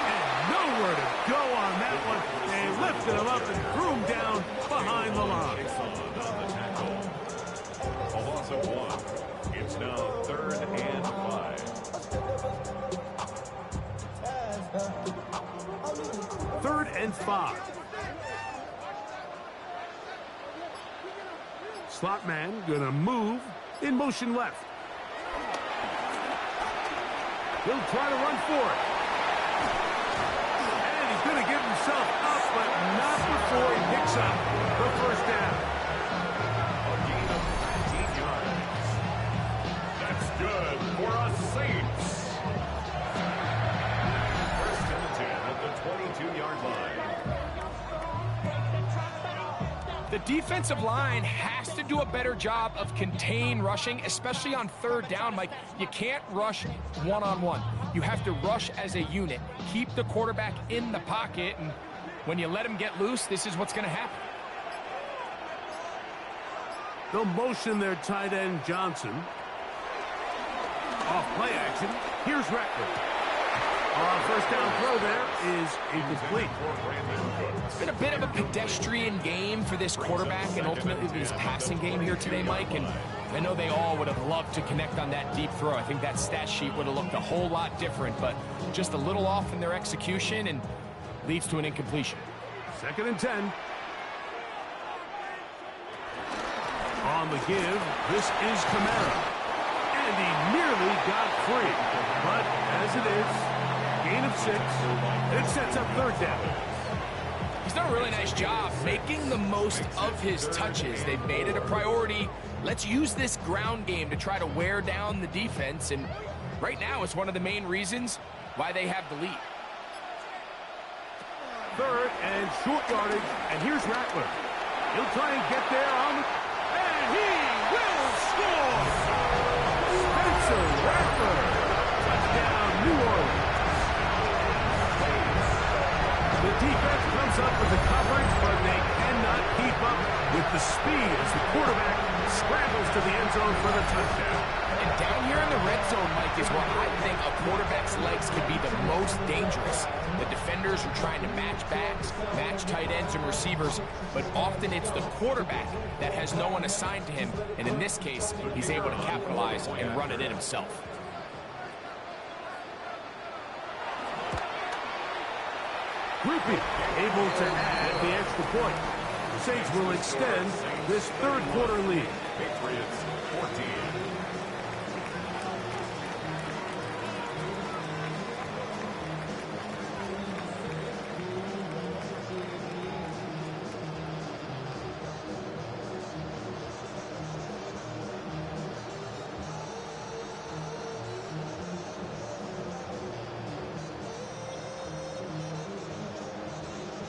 And nowhere to go on that one. They lifted him up and threw him down behind the line. A loss of 1. It's now 3rd and 5. 3rd and 5. Slot man gonna move in motion left. He'll try to run for it. And he's gonna give himself up, but not before he picks up the first down. A gain of 19 yards. That's good for us Saints. 1st and 10 at the 22-yard line. The defensive line has to do a better job of contain rushing, especially on 3rd down. Mike, you can't rush one-on-one. You have to rush as a unit. Keep the quarterback in the pocket, and when you let him get loose, this is what's going to happen. They'll motion their tight end Johnson. Off play action. Here's Ratcliffe. First down throw there is incomplete. It's been a bit of a pedestrian game for this quarterback and ultimately this passing game here today, Mike. And I know they all would have loved to connect on that deep throw. I think that stat sheet would have looked a whole lot different, but just a little off in their execution and leads to an incompletion. 2nd and 10. On the give, this is Kamara. And he nearly got free. But as it is, gain of 6. It sets up 3rd down. He's done a really nice job making the most of his touches. They've made it a priority. Let's use this ground game to try to wear down the defense. And right now, it's one of the main reasons why they have the lead. 3rd and short yardage. And here's Rattler. He'll try and get there on the... And he will score! Spencer Rattler. Touchdown, New Orleans. The defense comes up with the coverage, but they cannot keep up with the speed as the quarterback scrambles to the end zone for the touchdown. And down here in the red zone, Mike, is where I think a quarterback's legs could be the most dangerous. The defenders are trying to match backs, match tight ends and receivers, but often it's the quarterback that has no one assigned to him, and in this case, he's able to capitalize and run it in himself. Groupie able to add the extra point. The Saints will extend this 3rd quarter lead. Patriots 14.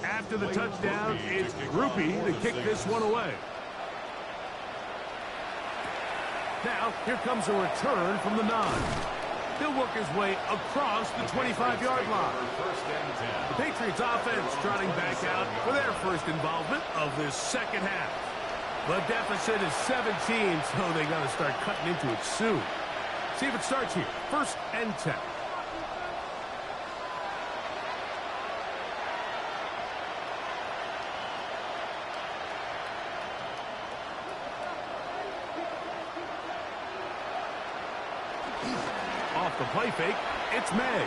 After the touchdown, it's Groupie to kick this one away. Now, here comes a return from the 9. He'll work his way across the 25-yard line. The Patriots offense trotting back out for their first involvement of this second half. The deficit is 17, so they got to start cutting into it soon. See if it starts here. 1st and 10. Off the play fake, it's May.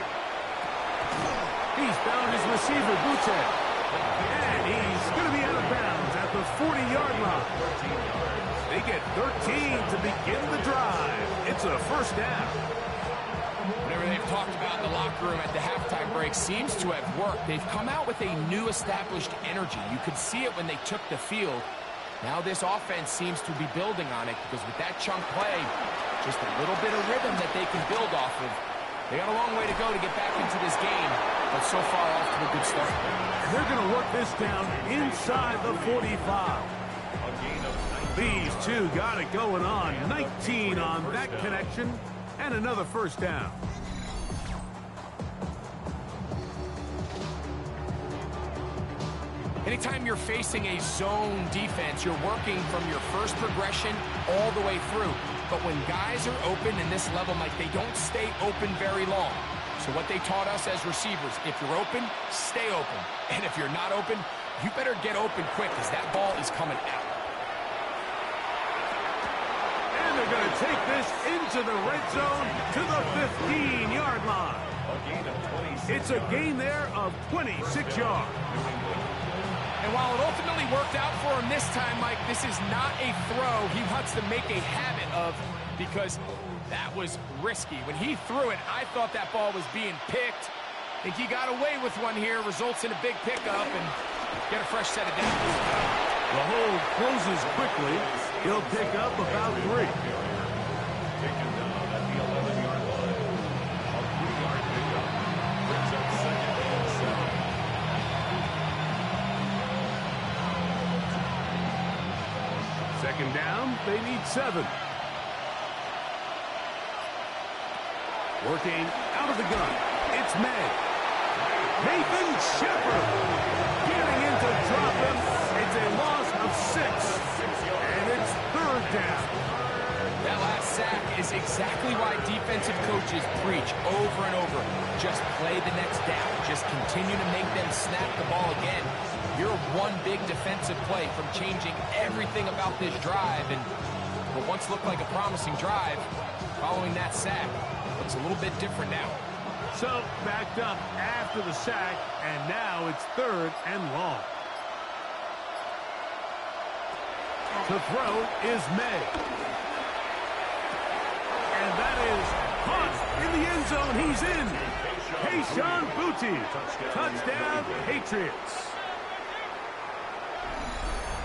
He's found his receiver, Butte. And he's going to be out of bounds at the 40-yard line. They get 13 to begin the drive. It's a first down. Whatever they've talked about in the locker room at the halftime break seems to have worked. They've come out with a new established energy. You could see it when they took the field. Now this offense seems to be building on it because with that chunk play, just a little bit of rhythm that they can build off of. They got a long way to go to get back into this game. but so far off to a good start. And they're going to work this down inside the 45. These two got it going on. 19 on that connection, and another first down. Anytime you're facing a zone defense, you're working from your first progression all the way through. But when guys are open in this level, Mike, they don't stay open very long. So what they taught us as receivers, if you're open, stay open. And if you're not open, you better get open quick because that ball is coming out. And they're going to take this into the red zone to the 15-yard line. It's a gain there of 26 yards. And while it ultimately worked out for him this time, Mike, this is not a throw he wants to make a habit of because that was risky. When he threw it, I thought that ball was being picked. I think he got away with one here, results in a big pickup, and get a fresh set of downs. The hold closes quickly. He'll pick up about 3. Taken down at the 11-yard line. A 3-yard pickup brings up 2nd and 7. Second down, they need 7. Working out of the gun, it's May. Nathan Shepard getting in to drop him. It's a loss of 6, and it's 3rd down. That last sack is exactly why defensive coaches preach over and over. Just play the next down. Just continue to make them snap the ball again. You're one big defensive play from changing everything about this drive, and what once looked like a promising drive, following that sack, looks a little bit different now. So, backed up after the sack, and now it's 3rd and long. To throw is May. And that is caught in the end zone. He's in. Kayshon Boutte. Touchdown, Patriots.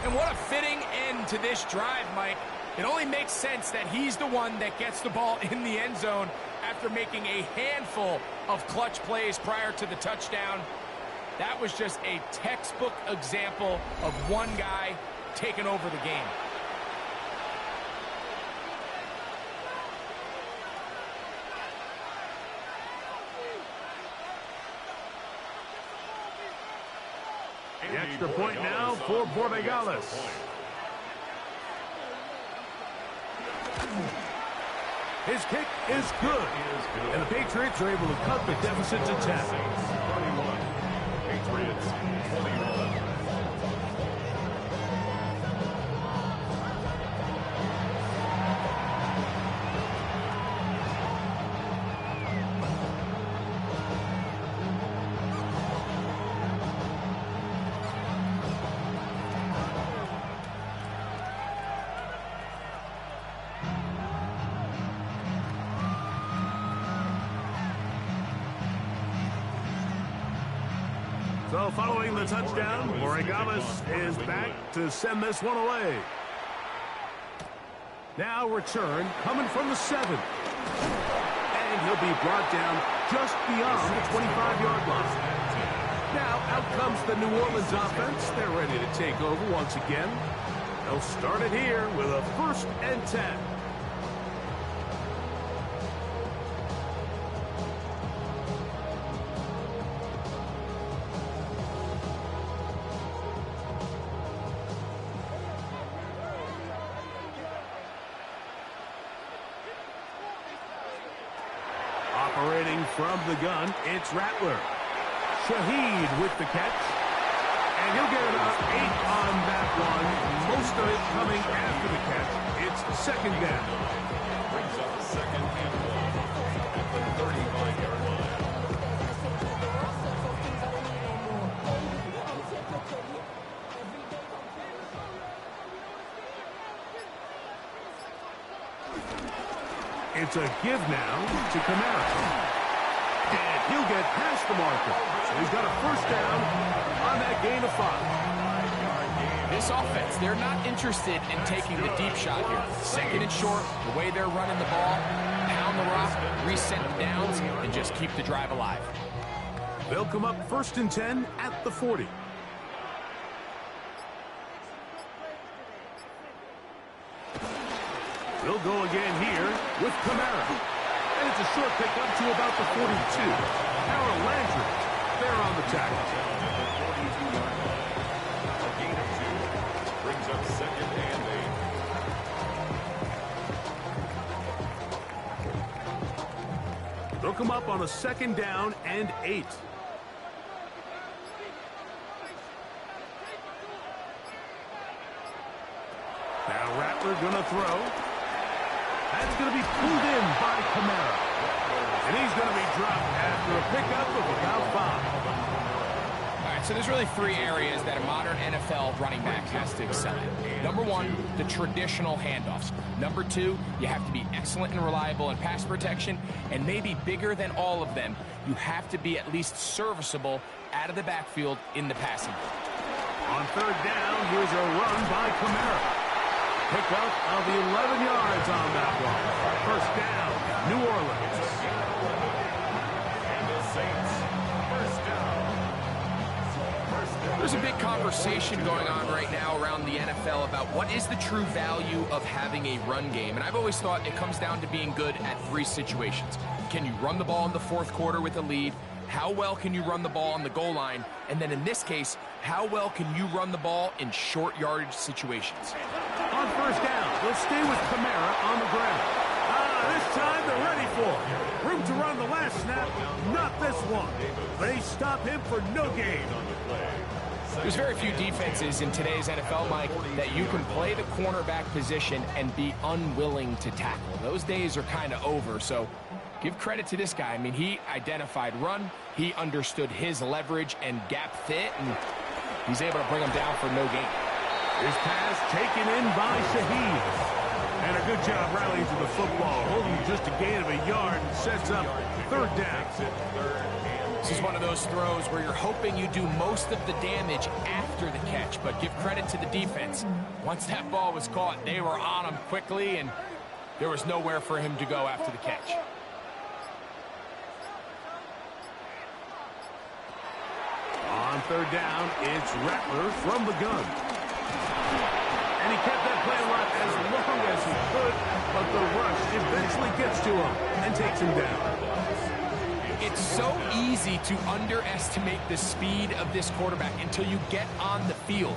And what a fitting end to this drive, Mike. It only makes sense that he's the one that gets the ball in the end zone after making a handful of clutch plays prior to the touchdown. That was just a textbook example of one guy taking over the game. The extra point now for Borregales. His kick is good. And the Patriots are able to cut the deficit to 10. 31. Patriots 21. So following the touchdown, Borregales is back to send this one away. Now return coming from the 7. And he'll be brought down just beyond the 25-yard line. Now out comes the New Orleans offense. They're ready to take over once again. They'll start it here with a 1st and 10. Operating from the gun, it's Rattler. Shaheed with the catch. And he'll get about 8 on that one. Most of it coming after the catch. It's 2nd down. Brings up 2nd and 1 at the 35-yard line. It's a give now to Kamara. And he'll get past the marker. So he's got a 1st down on that gain of 5. This offense, they're not interested in taking the deep shot here. 2nd and short, the way they're running the ball, pound the rock, reset the downs, and just keep the drive alive. They'll come up 1st and 10 at the 40. They'll go again here with Kamara. And it's a short pickup to about the 42. Harold Landry, they're on the tackle. A gain of 2 brings up 2nd and 8. They'll come up on a 2nd down and 8. Now Rattler gonna throw. That's gonna be pulled in by Kamara. And he's gonna be dropped after a pickup of about 5. All right, so there's really 3 areas that a modern NFL running back has to excel in. Number 1, the traditional handoffs. Number 2, you have to be excellent and reliable in pass protection. And maybe bigger than all of them, you have to be at least serviceable out of the backfield in the passing game. On 3rd down, here's a run by Kamara. Pickup of 11 yards on that one. 1st down, New Orleans. And the Saints, 1st down. There's a big conversation going on right now around the NFL about what is the true value of having a run game. And I've always thought it comes down to being good at 3 situations. Can you run the ball in the 4th quarter with a lead? How well can you run the ball on the goal line? And then in this case, how well can you run the ball in short yardage situations? On 1st down, they'll stay with Kamara on the ground. This time they're ready for it. Room to run the last snap, not this one. They stop him for no gain. There's very few defenses in today's NFL, Mike, that you can play the cornerback position and be unwilling to tackle. Those days are kind of over, so give credit to this guy. I mean, he identified run, he understood his leverage and gap fit, and he's able to bring him down for no gain. His pass taken in by Shaheed. And a good job rallying to the football, holding just a gain of a yard and sets up 3rd down. This is one of those throws where you're hoping you do most of the damage after the catch, but give credit to the defense. Once that ball was caught, they were on him quickly, and there was nowhere for him to go after the catch. On 3rd down, it's Rattler from the gun. And he kept that play alive as long as he could, but the rush eventually gets to him and takes him down. It's so easy to underestimate the speed of this quarterback until you get on the field.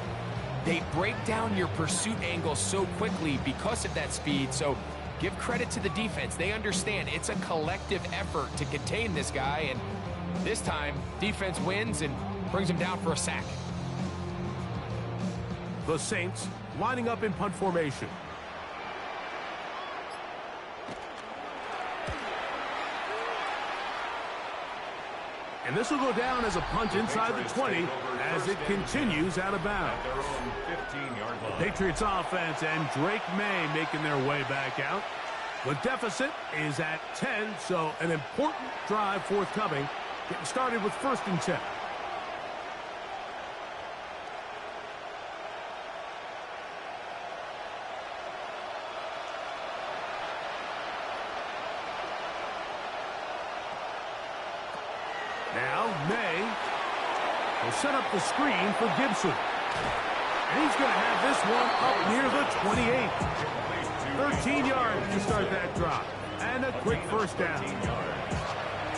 They break down your pursuit angle so quickly because of that speed, so give credit to the defense. They understand it's a collective effort to contain this guy, and this time, defense wins and brings him down for a sack. The Saints lining up in punt formation. And this will go down as a punt inside the 20 as it continues out of bounds. The Patriots offense and Drake May making their way back out. The deficit is at 10, so an important drive forthcoming. Getting started with 1st and 10. Now May will set up the screen for Gibson. And he's going to have this one up near the 28. 13 yards to start that drop. And a quick 1st down.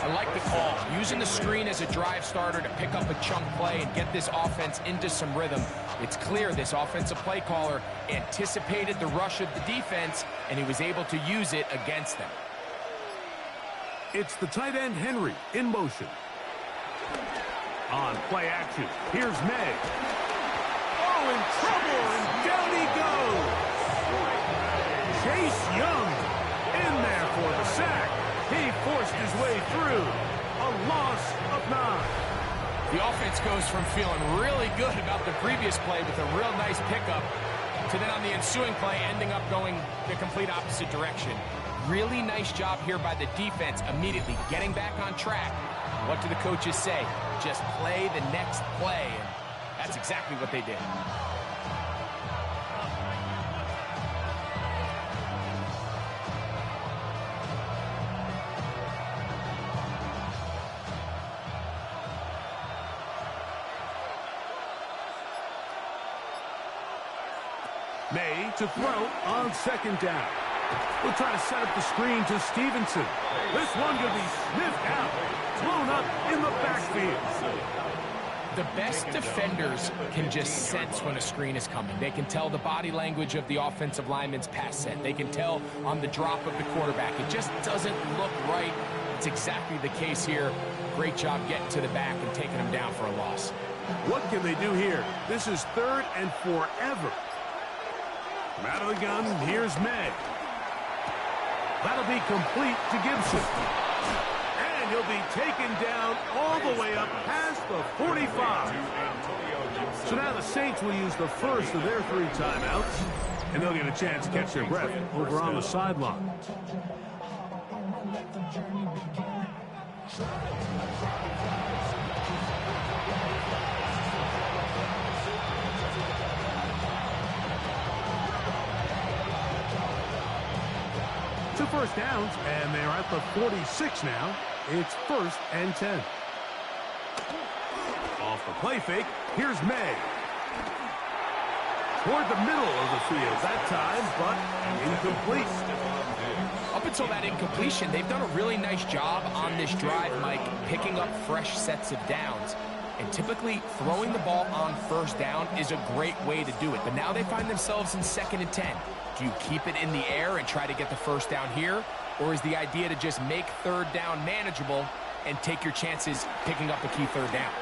I like the call. Using the screen as a drive starter to pick up a chunk play and get this offense into some rhythm. It's clear this offensive play caller anticipated the rush of the defense, and he was able to use it against them. It's the tight end Henry in motion. On play action, here's May. Oh, in trouble, and down he goes. Chase Young in there for the sack. He forced his way through. A loss of 9. The offense goes from feeling really good about the previous play with a real nice pickup to then on the ensuing play ending up going the complete opposite direction. Really nice job here by the defense immediately getting back on track. What do the coaches say? Just play the next play, and that's exactly what they did. May to throw on second down. We'll try to set up the screen to Stevenson. This one could be sniffed out, blown up in the backfield. The best defenders can just sense when a screen is coming. They can tell the body language of the offensive lineman's pass set. They can tell on the drop of the quarterback. It just doesn't look right. It's exactly the case here. Great job getting to the back and taking him down for a loss. What can they do here? This is 3rd and forever. From out of the gun, here's May. That'll be complete to Gibson. And he'll be taken down all the way up past the 45. So now the Saints will use the first of their 3 timeouts, and they'll get a chance to catch their breath over on the sideline. Two first downs, and they're at the 46 now. It's 1st and 10. Off the play fake, here's May. Toward the middle of the field that time, but incomplete. Up until that incompletion, they've done a really nice job on this drive, Mike, picking up fresh sets of downs. And typically, throwing the ball on 1st down is a great way to do it. But now they find themselves in 2nd and 10. Do you keep it in the air and try to get the 1st down here? Or is the idea to just make 3rd down manageable and take your chances picking up a key 3rd down?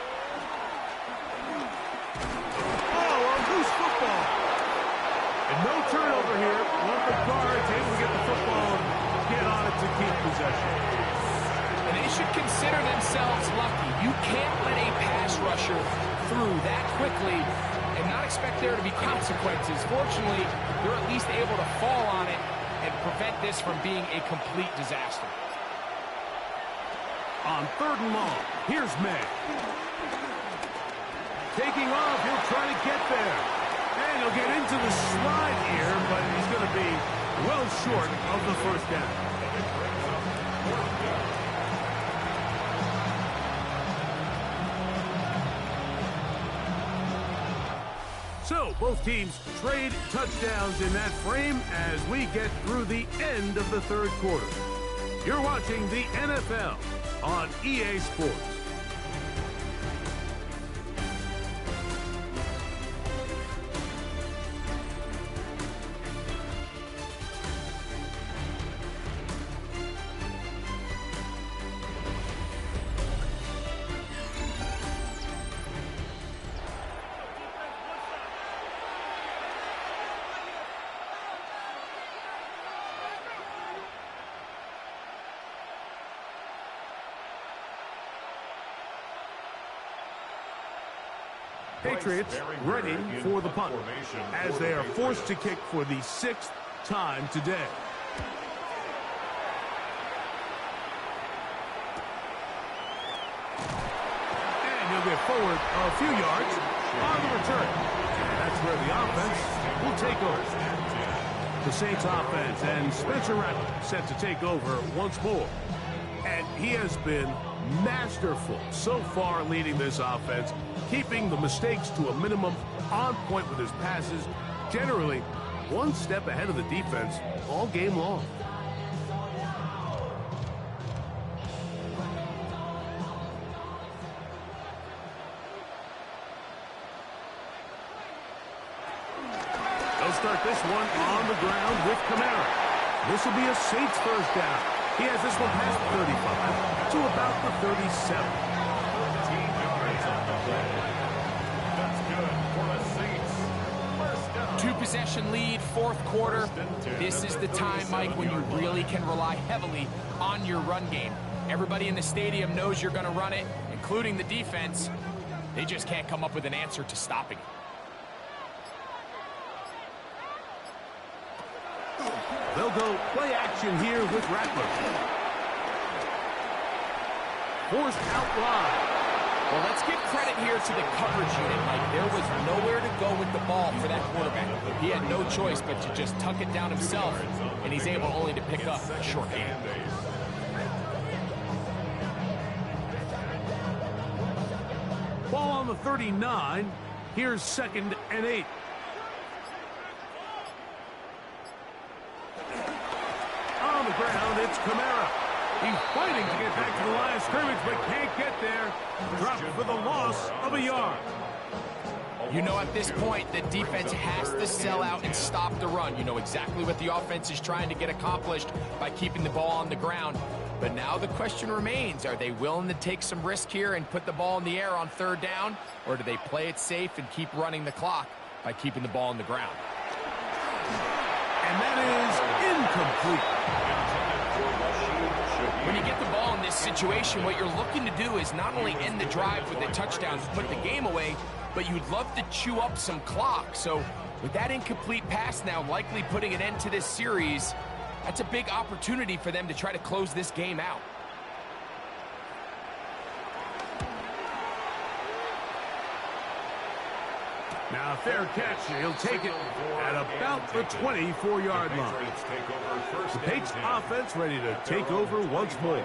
Oh, a loose football. And no turnover here. One of the guards able to get the football and get on it to keep possession. And they should consider themselves lucky. You can't let a pass rusher through that quickly and not expect there to be consequences. Fortunately, they're at least able to fall on it and prevent this from being a complete disaster. On 3rd and long, here's May. Taking off, he'll try to get there. And he'll get into the slide here, but he's going to be well short of the 1st down. So, both teams trade touchdowns in that frame as we get through the end of the 3rd quarter. You're watching the NFL on EA Sports. Patriots ready for the punt as they are forced to kick for the 6th time today. And he'll get forward a few yards on the return. And that's where the offense will take over. The Saints offense and Spencer Rattler set to take over once more. And he has been masterful so far leading this offense, keeping the mistakes to a minimum, on point with his passes, generally one step ahead of the defense all game long. They'll start this one on the ground with Kamara. This will be a Saints 1st down. He has this one past the 35 to about the 37. 14 yards on the play. That's good for the Saints. 1st down. 2-possession lead, 4th quarter. This is the time, Mike, when you really can rely heavily on your run game. Everybody in the stadium knows you're going to run it, including the defense. They just can't come up with an answer to stopping it. They'll go play action here with Rattler. Forced out wide. Well, let's give credit here to the coverage unit, Mike. There was nowhere to go with the ball for that quarterback. He had no choice but to just tuck it down himself, and he's able only to pick up a short gain. Ball on the 39. Here's 2nd and 8. the ground, it's Kamara. He's fighting to get back to the line of scrimmage, but can't get there. Dropped for the loss of a yard. You know, at this point, the defense has to sell out and stop the run. You know exactly what the offense is trying to get accomplished by keeping the ball on the ground. But now the question remains, are they willing to take some risk here and put the ball in the air on third down? Or do they play it safe and keep running the clock by keeping the ball on the ground? And that is incomplete. When you get the ball in this situation, what you're looking to do is not only end the drive with a touchdown to put the game away, but you'd love to chew up some clock. So with that incomplete pass now likely putting an end to this series, that's a big opportunity for them to try to close this game out. Now a fair catch, he'll take it at about the 24-yard line. The Patriots offense ready to take over once more.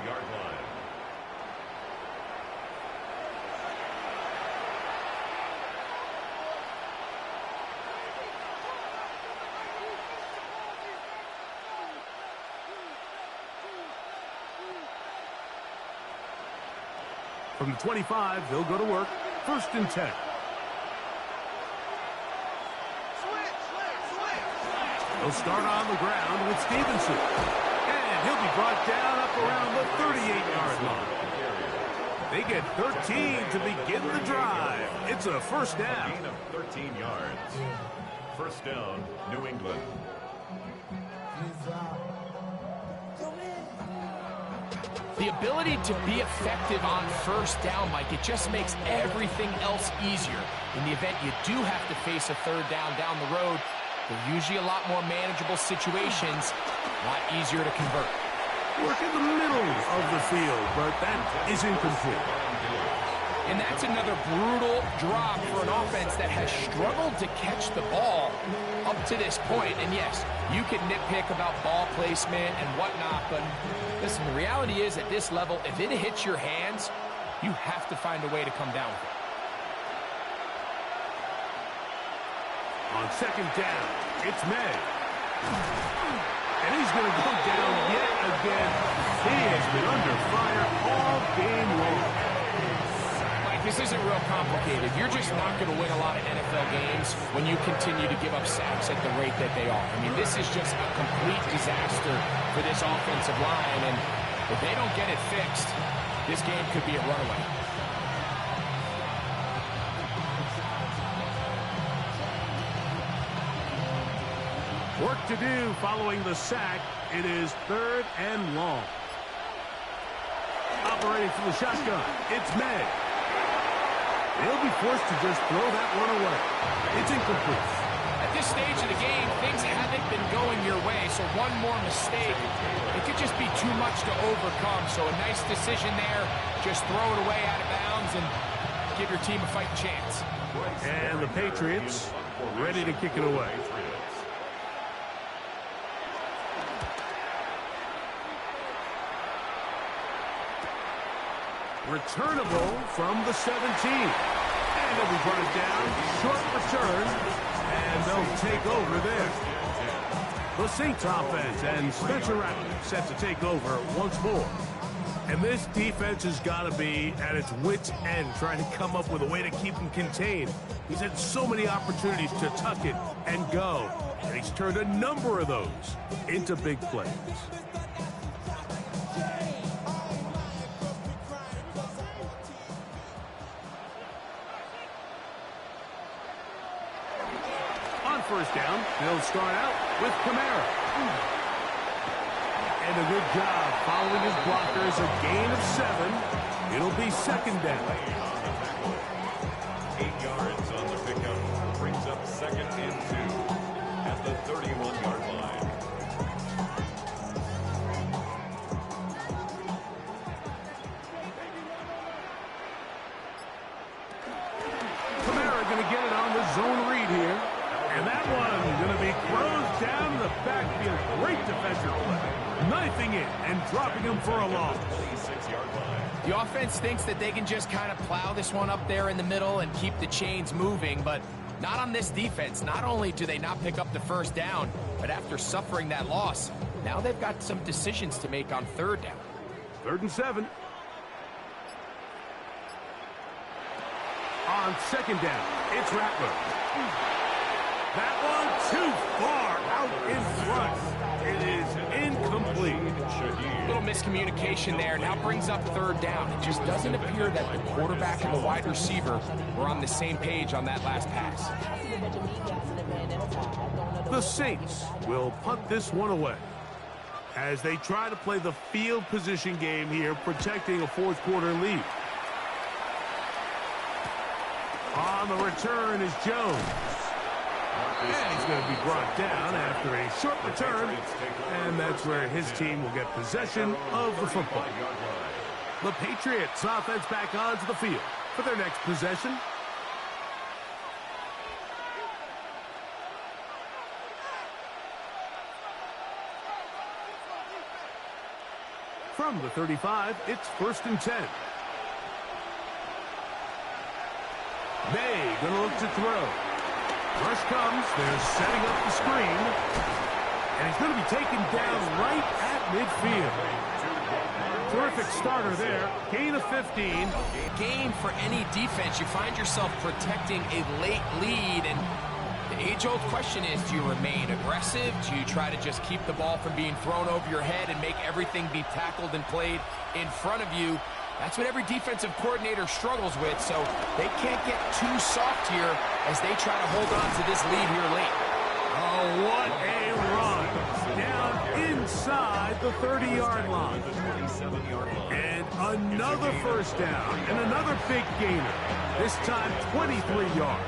From the 25, they'll go to work. 1st and 10. He'll start on the ground with Stevenson. And he'll be brought down up around the 38-yard line. They get 13 to begin the drive. It's a 1st down. Gain of 13 yards. 1st down, New England. The ability to be effective on 1st down, Mike, it just makes everything else easier. In the event you do have to face a 3rd down the road, they're usually a lot more manageable situations, a lot easier to convert. Work in the middle of the field, but that is incomplete. And that's another brutal drop for an offense that has struggled to catch the ball up to this point. And yes, you can nitpick about ball placement and whatnot, but listen, the reality is at this level, if it hits your hands, you have to find a way to come down with it. On 2nd down, it's May. And he's going to go down yet again. He has been under fire all game long. Mike, this isn't real complicated. You're just not going to win a lot of NFL games when you continue to give up sacks at the rate that they are. I mean, this is just a complete disaster for this offensive line, and if they don't get it fixed, this game could be a runaway. Work to do following the sack. It is 3rd and long. Operating from the shotgun, it's May. He'll be forced to just throw that one away. It's incomplete. At this stage of the game, things haven't been going your way, so one more mistake, it could just be too much to overcome. So a nice decision there. Just throw it away out of bounds and give your team a fighting chance. And the Patriots ready to kick it away. Returnable from the 17. And they'll be brought down. Short return. And they'll take over there. The Saints offense and Spencer Rattler set to take over once more. And this defense has got to be at its wits' end trying to come up with a way to keep him contained. He's had so many opportunities to tuck it and go. And he's turned a number of those into big plays. On 1st down, they'll start out with Kamara. And a good job following his blockers, a gain of 7. It'll be 2nd down. 8 yards on the pickup. Brings up 2nd and 2 at the 31-yard line. Kamara going to get it on the zone read here. And that one going to be closed down in the backfield. Great defensive play. Knifing it and dropping him for a loss. 26-yard line. The offense thinks that they can just kind of plow this one up there in the middle and keep the chains moving, but not on this defense. Not only do they not pick up the 1st down, but after suffering that loss, Now they've got some decisions to make on third down. 3rd and 7. On 2nd down, it's Rattler. That one too far out in front. It is incomplete. Little miscommunication there. Now brings up 3rd down. It just doesn't appear that the quarterback and the wide receiver were on the same page on that last pass. The Saints will punt this one away as they try to play the field position game here, protecting a 4th quarter lead. On the return is Jones. And he's going to be brought down after a short return. And that's where his team will get possession of the football. The Patriots offense back onto the field for their next possession. From the 35, it's 1st and 10. May going to look to throw. Rush comes. They're setting up the screen. And he's going to be taken down right at midfield. Terrific starter there. Gain of 15. Game for any defense. You find yourself protecting a late lead. And the age-old question is, do you remain aggressive? Do you try to just keep the ball from being thrown over your head and make everything be tackled and played in front of you? That's what every defensive coordinator struggles with, so they can't get too soft here as they try to hold on to this lead here late. Oh, what a run. Down inside the 30-yard line. And another 1st down and another big gainer. This time 23 yards.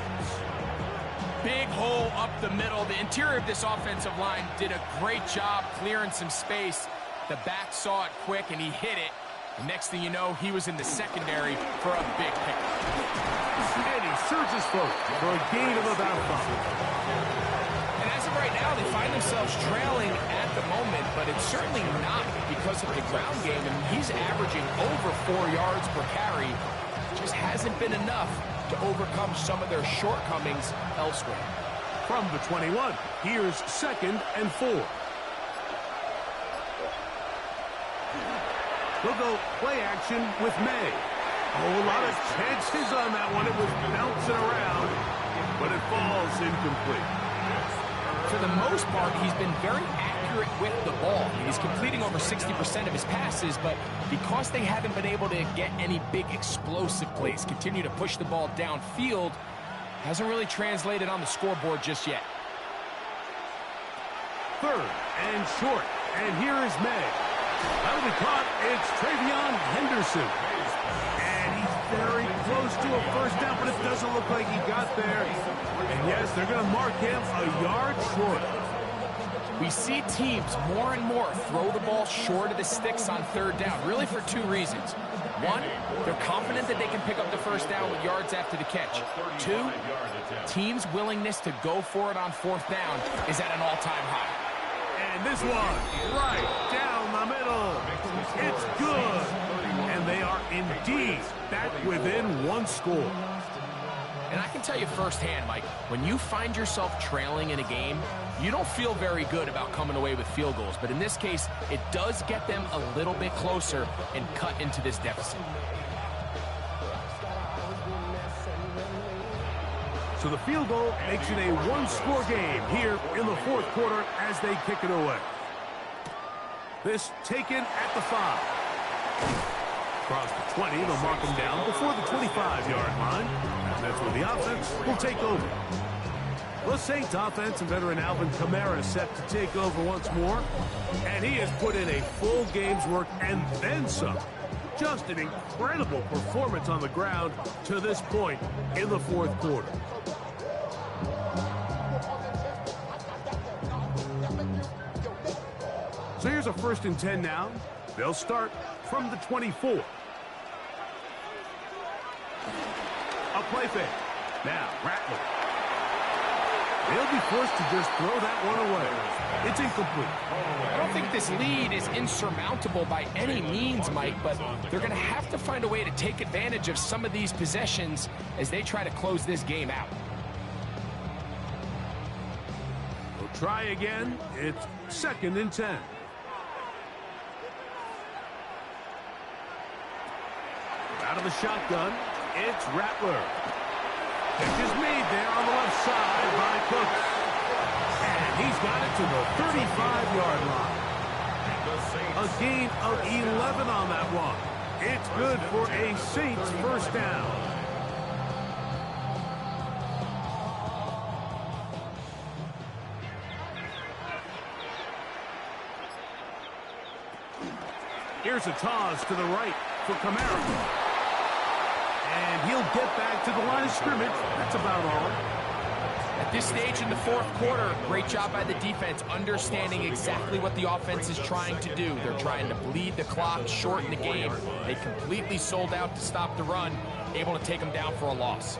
Big hole up the middle. The interior of this offensive line did a great job clearing some space. The back saw it quick, and he hit it. The next thing you know, he was in the secondary for a big pick. And he surges forward for a gain of about 5. And as of right now, they find themselves trailing at the moment, but it's certainly not because of the ground game. And he's averaging over 4 yards per carry. Just hasn't been enough to overcome some of their shortcomings elsewhere. From the 21, here's 2nd and 4. They'll go play action with May. Oh, a lot of chances on that one. It was bouncing around, but it falls incomplete. For the most part, he's been very accurate with the ball. He's completing over 60% of his passes, but because they haven't been able to get any big explosive plays, continue to push the ball downfield, hasn't really translated on the scoreboard just yet. 3rd and short, and here is May. That'll be caught. It's Travion Henderson. And he's very close to a 1st down, but it doesn't look like he got there. And yes, they're going to mark him a yard short. We see teams more and more throw the ball short of the sticks on 3rd down, really for 2 reasons. 1, they're confident that they can pick up the 1st down with yards after the catch. 2, teams' willingness to go for it on 4th down is at an all-time high. And this one, right down the middle. It's good. And they are indeed back within 1 score. And I can tell you firsthand, Mike, when you find yourself trailing in a game, you don't feel very good about coming away with field goals. But in this case, it does get them a little bit closer and cut into this deficit. So the field goal makes it a 1-score game here in the 4th quarter as they kick it away. This taken at the 5. Across the 20, they'll mark him down before the 25-yard line. And that's where the offense will take over. The Saints offense and veteran Alvin Kamara set to take over once more. And he has put in a full game's work and then some. Just an incredible performance on the ground to this point in the 4th quarter. So here's a 1st and 10 now. They'll start from the 24. A play fake. Now, Rattler. They'll be forced to just throw that one away. It's incomplete. I don't think this lead is insurmountable by any means, Mike, but they're going to have to find a way to take advantage of some of these possessions as they try to close this game out. We'll try again. It's 2nd and 10. of the shotgun. It's Rattler. Pitch is made there on the left side by Cooks. And he's got it to the 35-yard line. A gain of 11 on that one. It's good for a Saints first down. Here's a toss to the right for Kamara. And he'll get back to the line of scrimmage. That's about all. At this stage in the fourth quarter, great job by the defense, understanding exactly what the offense is trying to do. They're trying to bleed the clock, shorten the game. They completely sold out to stop the run, able to take them down for a loss.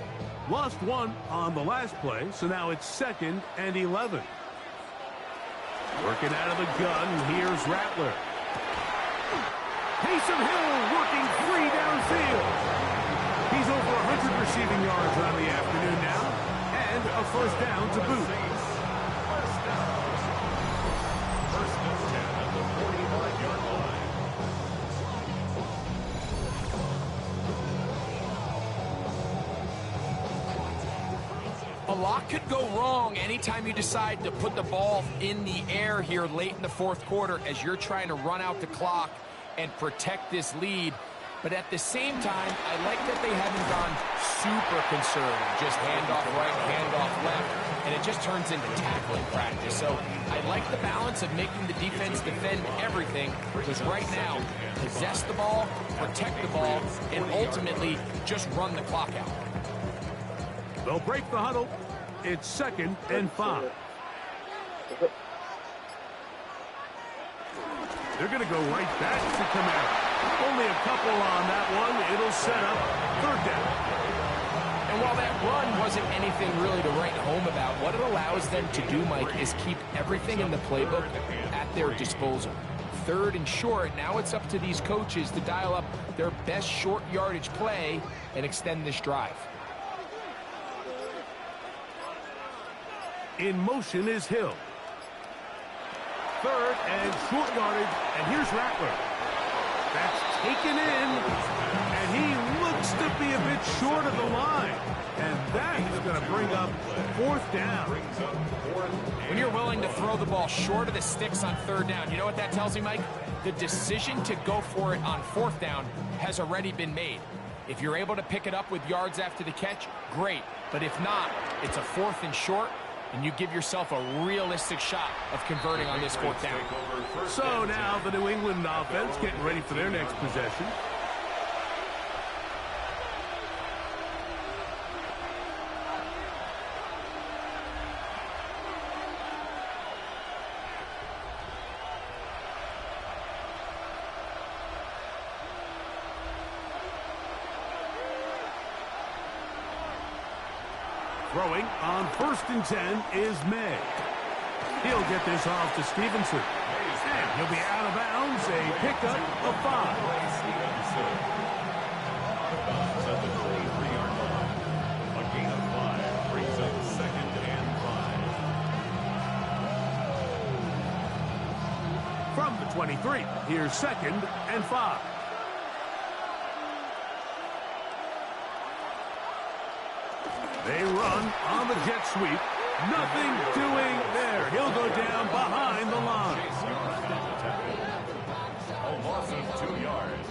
Lost one on the last play, so now it's 2nd and 11. Working out of the gun, here's Rattler. Taysom Hill working free downfield. He's over 100 receiving yards on the afternoon now, and a first down to boot. First and 10 at the 45-yard line. A lot could go wrong anytime you decide to put the ball in the air here late in the fourth quarter as you're trying to run out the clock and protect this lead. But at the same time, I like that they haven't gone super conservative. Just handoff right, handoff left, and it just turns into tackling practice. So I like the balance of making the defense defend everything, because right now, possess the ball, protect the ball, and ultimately just run the clock out. They'll break the huddle. It's 2nd and 5. They're going to go right back to Kamara. Only a couple on that one. It'll set up 3rd down. And while that run wasn't anything really to write home about, what it allows them to do, Mike, is keep everything in the playbook at their disposal. 3rd and short, now it's up to these coaches to dial up their best short yardage play and extend this drive. In motion is Hill. 3rd and short yardage, and here's Rattler. That's taken in, and he looks to be a bit short of the line. And that is going to bring up 4th down. When you're willing to throw the ball short of the sticks on 3rd down, you know what that tells me, Mike? The decision to go for it on 4th down has already been made. If you're able to pick it up with yards after the catch, great. But if not, it's a 4th and short, and you give yourself a realistic shot of converting on this 4th down. So now the New England offense getting ready for their next possession. Throwing on 1st and 10 is May. He'll get this off to Stevenson. And he'll be out of bounds, a pickup of 5. At the 23-yard line. A gain of 5 brings up 2nd and 5. From the 23, here's 2nd and 5. They run on the jet sweep. Nothing doing there. He'll go down behind the line. A loss of 2 yards.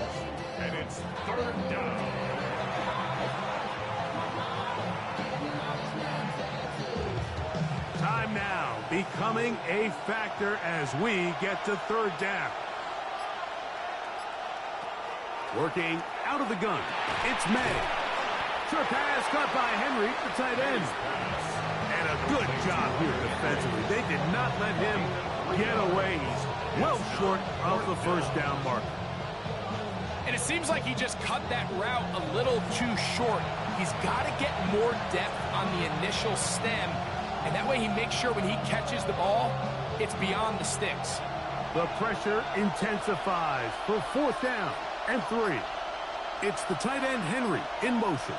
And it's 3rd down. Time now becoming a factor as we get to 3rd down. Working out of the gun. It's May. Sure pass caught by Henry, the tight end. And a good job here defensively. They did not let him get away. He's well short of the 1st down mark. And it seems like he just cut that route a little too short. He's got to get more depth on the initial stem, and that way he makes sure when he catches the ball, it's beyond the sticks. The pressure intensifies for 4th down and 3. It's the tight end Henry in motion.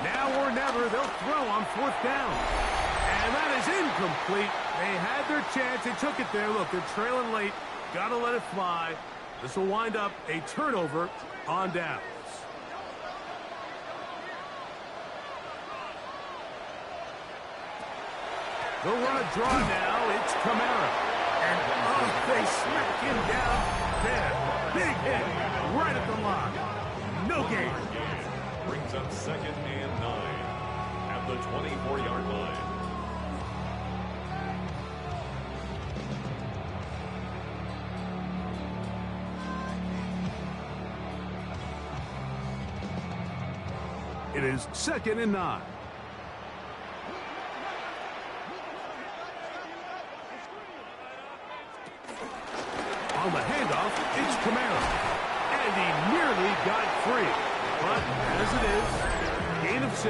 Now or never, they'll throw on 4th down. And that is incomplete. They had their chance. They took it there. Look, they're trailing late. Got to let it fly. This will wind up a turnover on downs. They'll run a draw now. It's Kamara. And, oh, they smack him down there. Big hit right at the line. No gain. Brings up 2nd and 9 at the 24-yard line. It is 2nd and 9. On the handoff, it's Kamara. And he nearly got free. But as it is, gain of 6.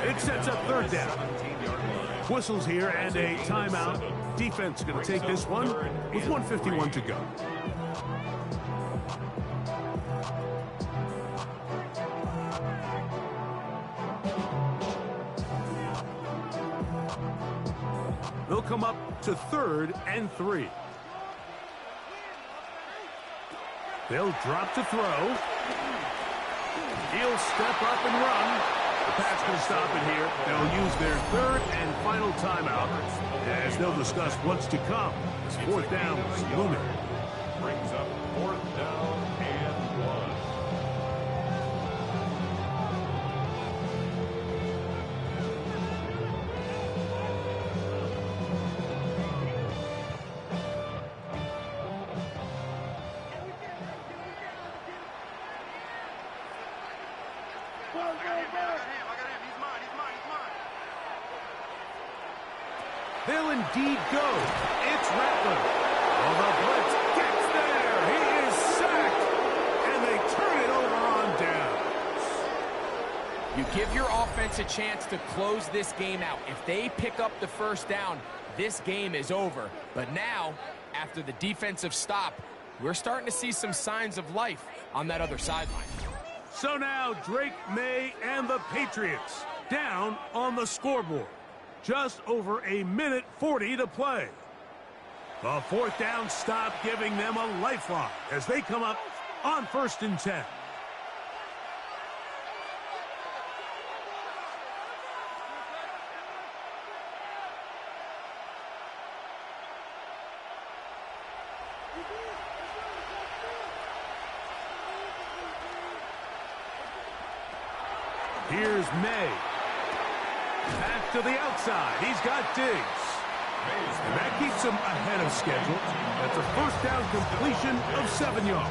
It sets up 3rd down. Whistles here and a timeout. Defense going to take this one with 1:51 to go. They'll come up to 3rd and 3. They'll drop to throw. He'll step up and run. The Pats can stop it here. They'll use their 3rd and final timeout as they'll discuss what's to come. 4th down is looming. Brings up 4th down and 1. They'll indeed go. It's Rattler. Oh, the blitz gets there. He is sacked. And they turn it over on downs. You give your offense a chance to close this game out. If they pick up the 1st down, this game is over. But now, after the defensive stop, we're starting to see some signs of life on that other sideline. So now Drake May and the Patriots down on the scoreboard. Just over 1:40 to play. The 4th down stop giving them a lifeline as they come up on 1st and 10. Here's May. Back to the outside. He's got Diggs. And that keeps him ahead of schedule. That's a 1st down completion of 7 yards.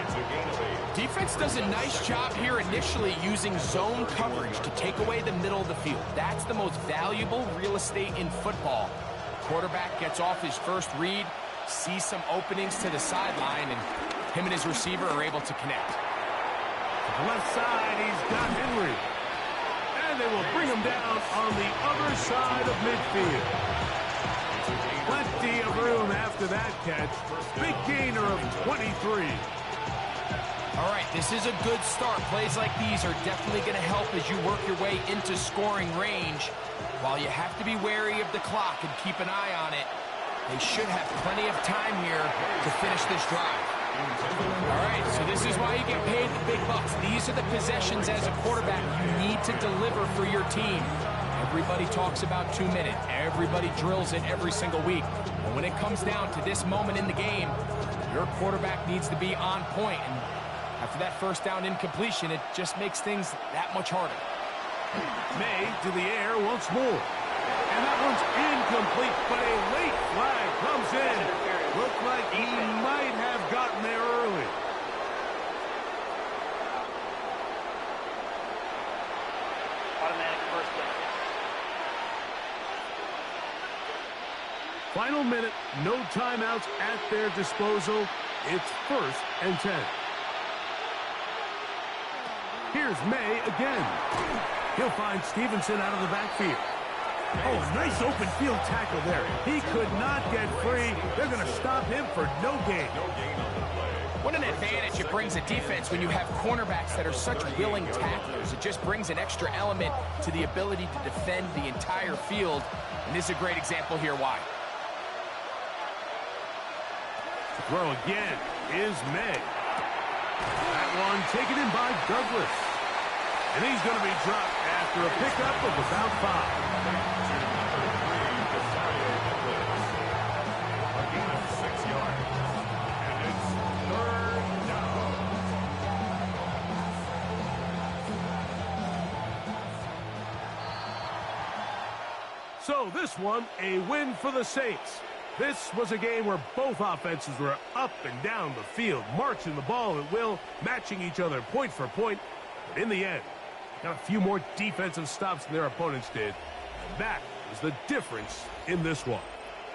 It's a gain of 8. Defense does a nice job here initially using zone coverage to take away the middle of the field. That's the most valuable real estate in football. Quarterback gets off his first read, sees some openings to the sideline, and him and his receiver are able to connect. To the left side, he's got Henry. And they will bring him down on the other side of midfield. Plenty of room after that catch. Big gainer of 23. All right, this is a good start. Plays like these are definitely going to help as you work your way into scoring range. While you have to be wary of the clock and keep an eye on it, they should have plenty of time here to finish this drive. All right, so this is why you get paid the big bucks. These are the possessions as a quarterback you need to deliver for your team. Everybody talks about 2 minutes. Everybody drills it every single week. But when it comes down to this moment in the game, your quarterback needs to be on point. And after that 1st down incompletion, it just makes things that much harder. May to the air once more. And that one's incomplete, but a late flag comes in. Looked like he might have gotten there early. Automatic 1st down. Final minute, no timeouts at their disposal. It's 1st and 10. Here's May again. He'll find Stevenson out of the backfield. Oh, nice open field tackle there. He could not get free. They're going to stop him for no gain. What an advantage it brings a defense when you have cornerbacks that are such willing tacklers. It just brings an extra element to the ability to defend the entire field. And this is a great example here why. To throw again is May. That one taken in by Douglas. And he's going to be dropped after a pickup of about 5. So this one, a win for the Saints. This was a game where both offenses were up and down the field, marching the ball at will, matching each other point for point. But in the end, got a few more defensive stops than their opponents did. And that was the difference in this one.